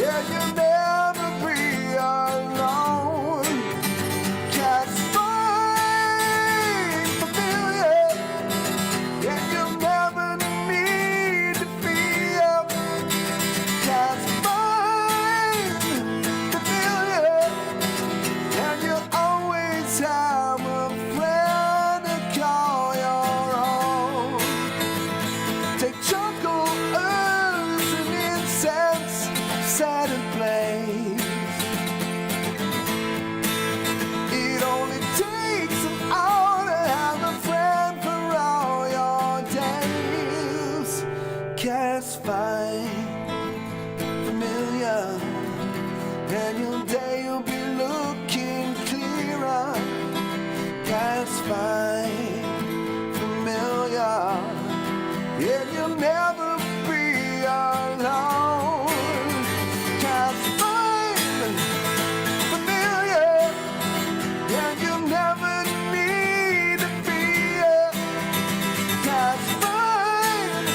yeah, you'll never be alone. 'Cause find familiar, yeah, you'll never need to fear. 'Cause find familiar, and you'll always have a friend to call your own. Take charcoal, herbs, and incense, set in place. It only takes an hour to have a friend for all your days. 'Cause find familiar, and your day will be looking clearer. 'Cause find familiar, yeah, you'll never be alone. 'Cause find familiar, yeah, you'll never need to fear. 'Cause find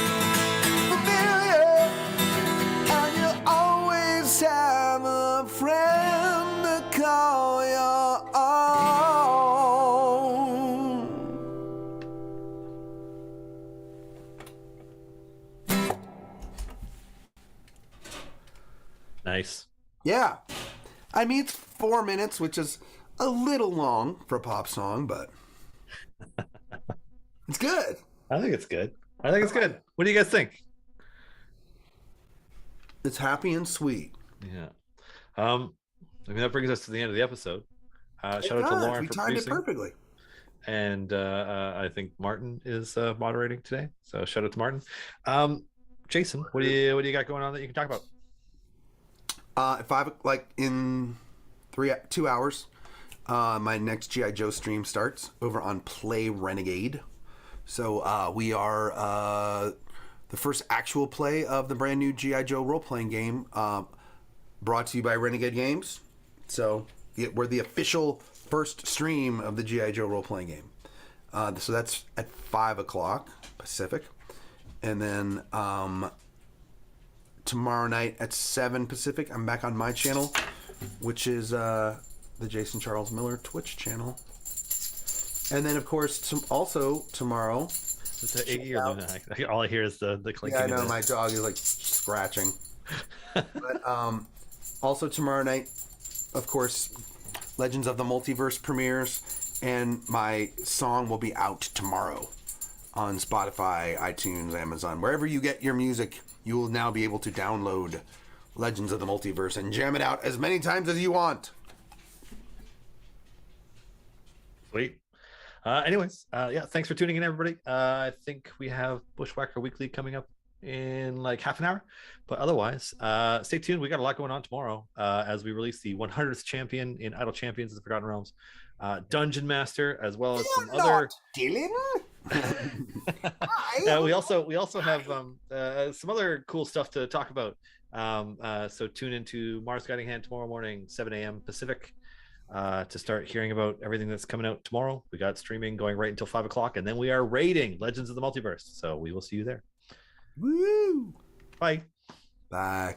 familiar, and you'll always have a friend to call your own. nice. Yeah. I mean, it's 4 minutes, which is A little long for a pop song, but it's good. I think it's good. I think it's good. What do you guys think? It's happy and sweet. Yeah. I mean, that brings us to the end of the episode. It Shout out to does. Lauren We for timed it producing. perfectly. And I think Martin is moderating today. So shout out to Martin. Jason, what do you got going on that you can talk about? If I like in 2 hours, my next GI Joe stream starts over on Play Renegade. So we are the first actual play of the brand new GI Joe role playing game, brought to you by Renegade Games. So we're the official first stream of the GI Joe role playing game. So that's at 5:00 Pacific, and then tomorrow night at 7 Pacific, I'm back on my channel, which is the Jason Charles Miller Twitch channel. And then, of course, also tomorrow. Is that Iggy or Luna? All I hear is the clinking. Yeah, I know. My dog is like scratching. But also tomorrow night, of course, Legends of the Multiverse premieres, and my song will be out tomorrow on Spotify, iTunes, Amazon. Wherever you get your music, you will now be able to download Legends of the Multiverse and jam it out as many times as you want. Sweet. Anyways, yeah, thanks for tuning in, everybody. I think we have Bushwhacker Weekly coming up in like half an hour, but otherwise, stay tuned. We got a lot going on tomorrow as we release the 100th champion in Idle Champions of the Forgotten Realms, Dungeon Master, as well as some other. Dylan. We also have some other cool stuff to talk about. So tune into Mars Guiding Hand tomorrow morning, 7 a.m. Pacific. To start hearing about everything that's coming out tomorrow. We got streaming going right until 5:00, and then we are raiding Legends of the Multiverse. So we will see you there. Woo! Bye. Bye.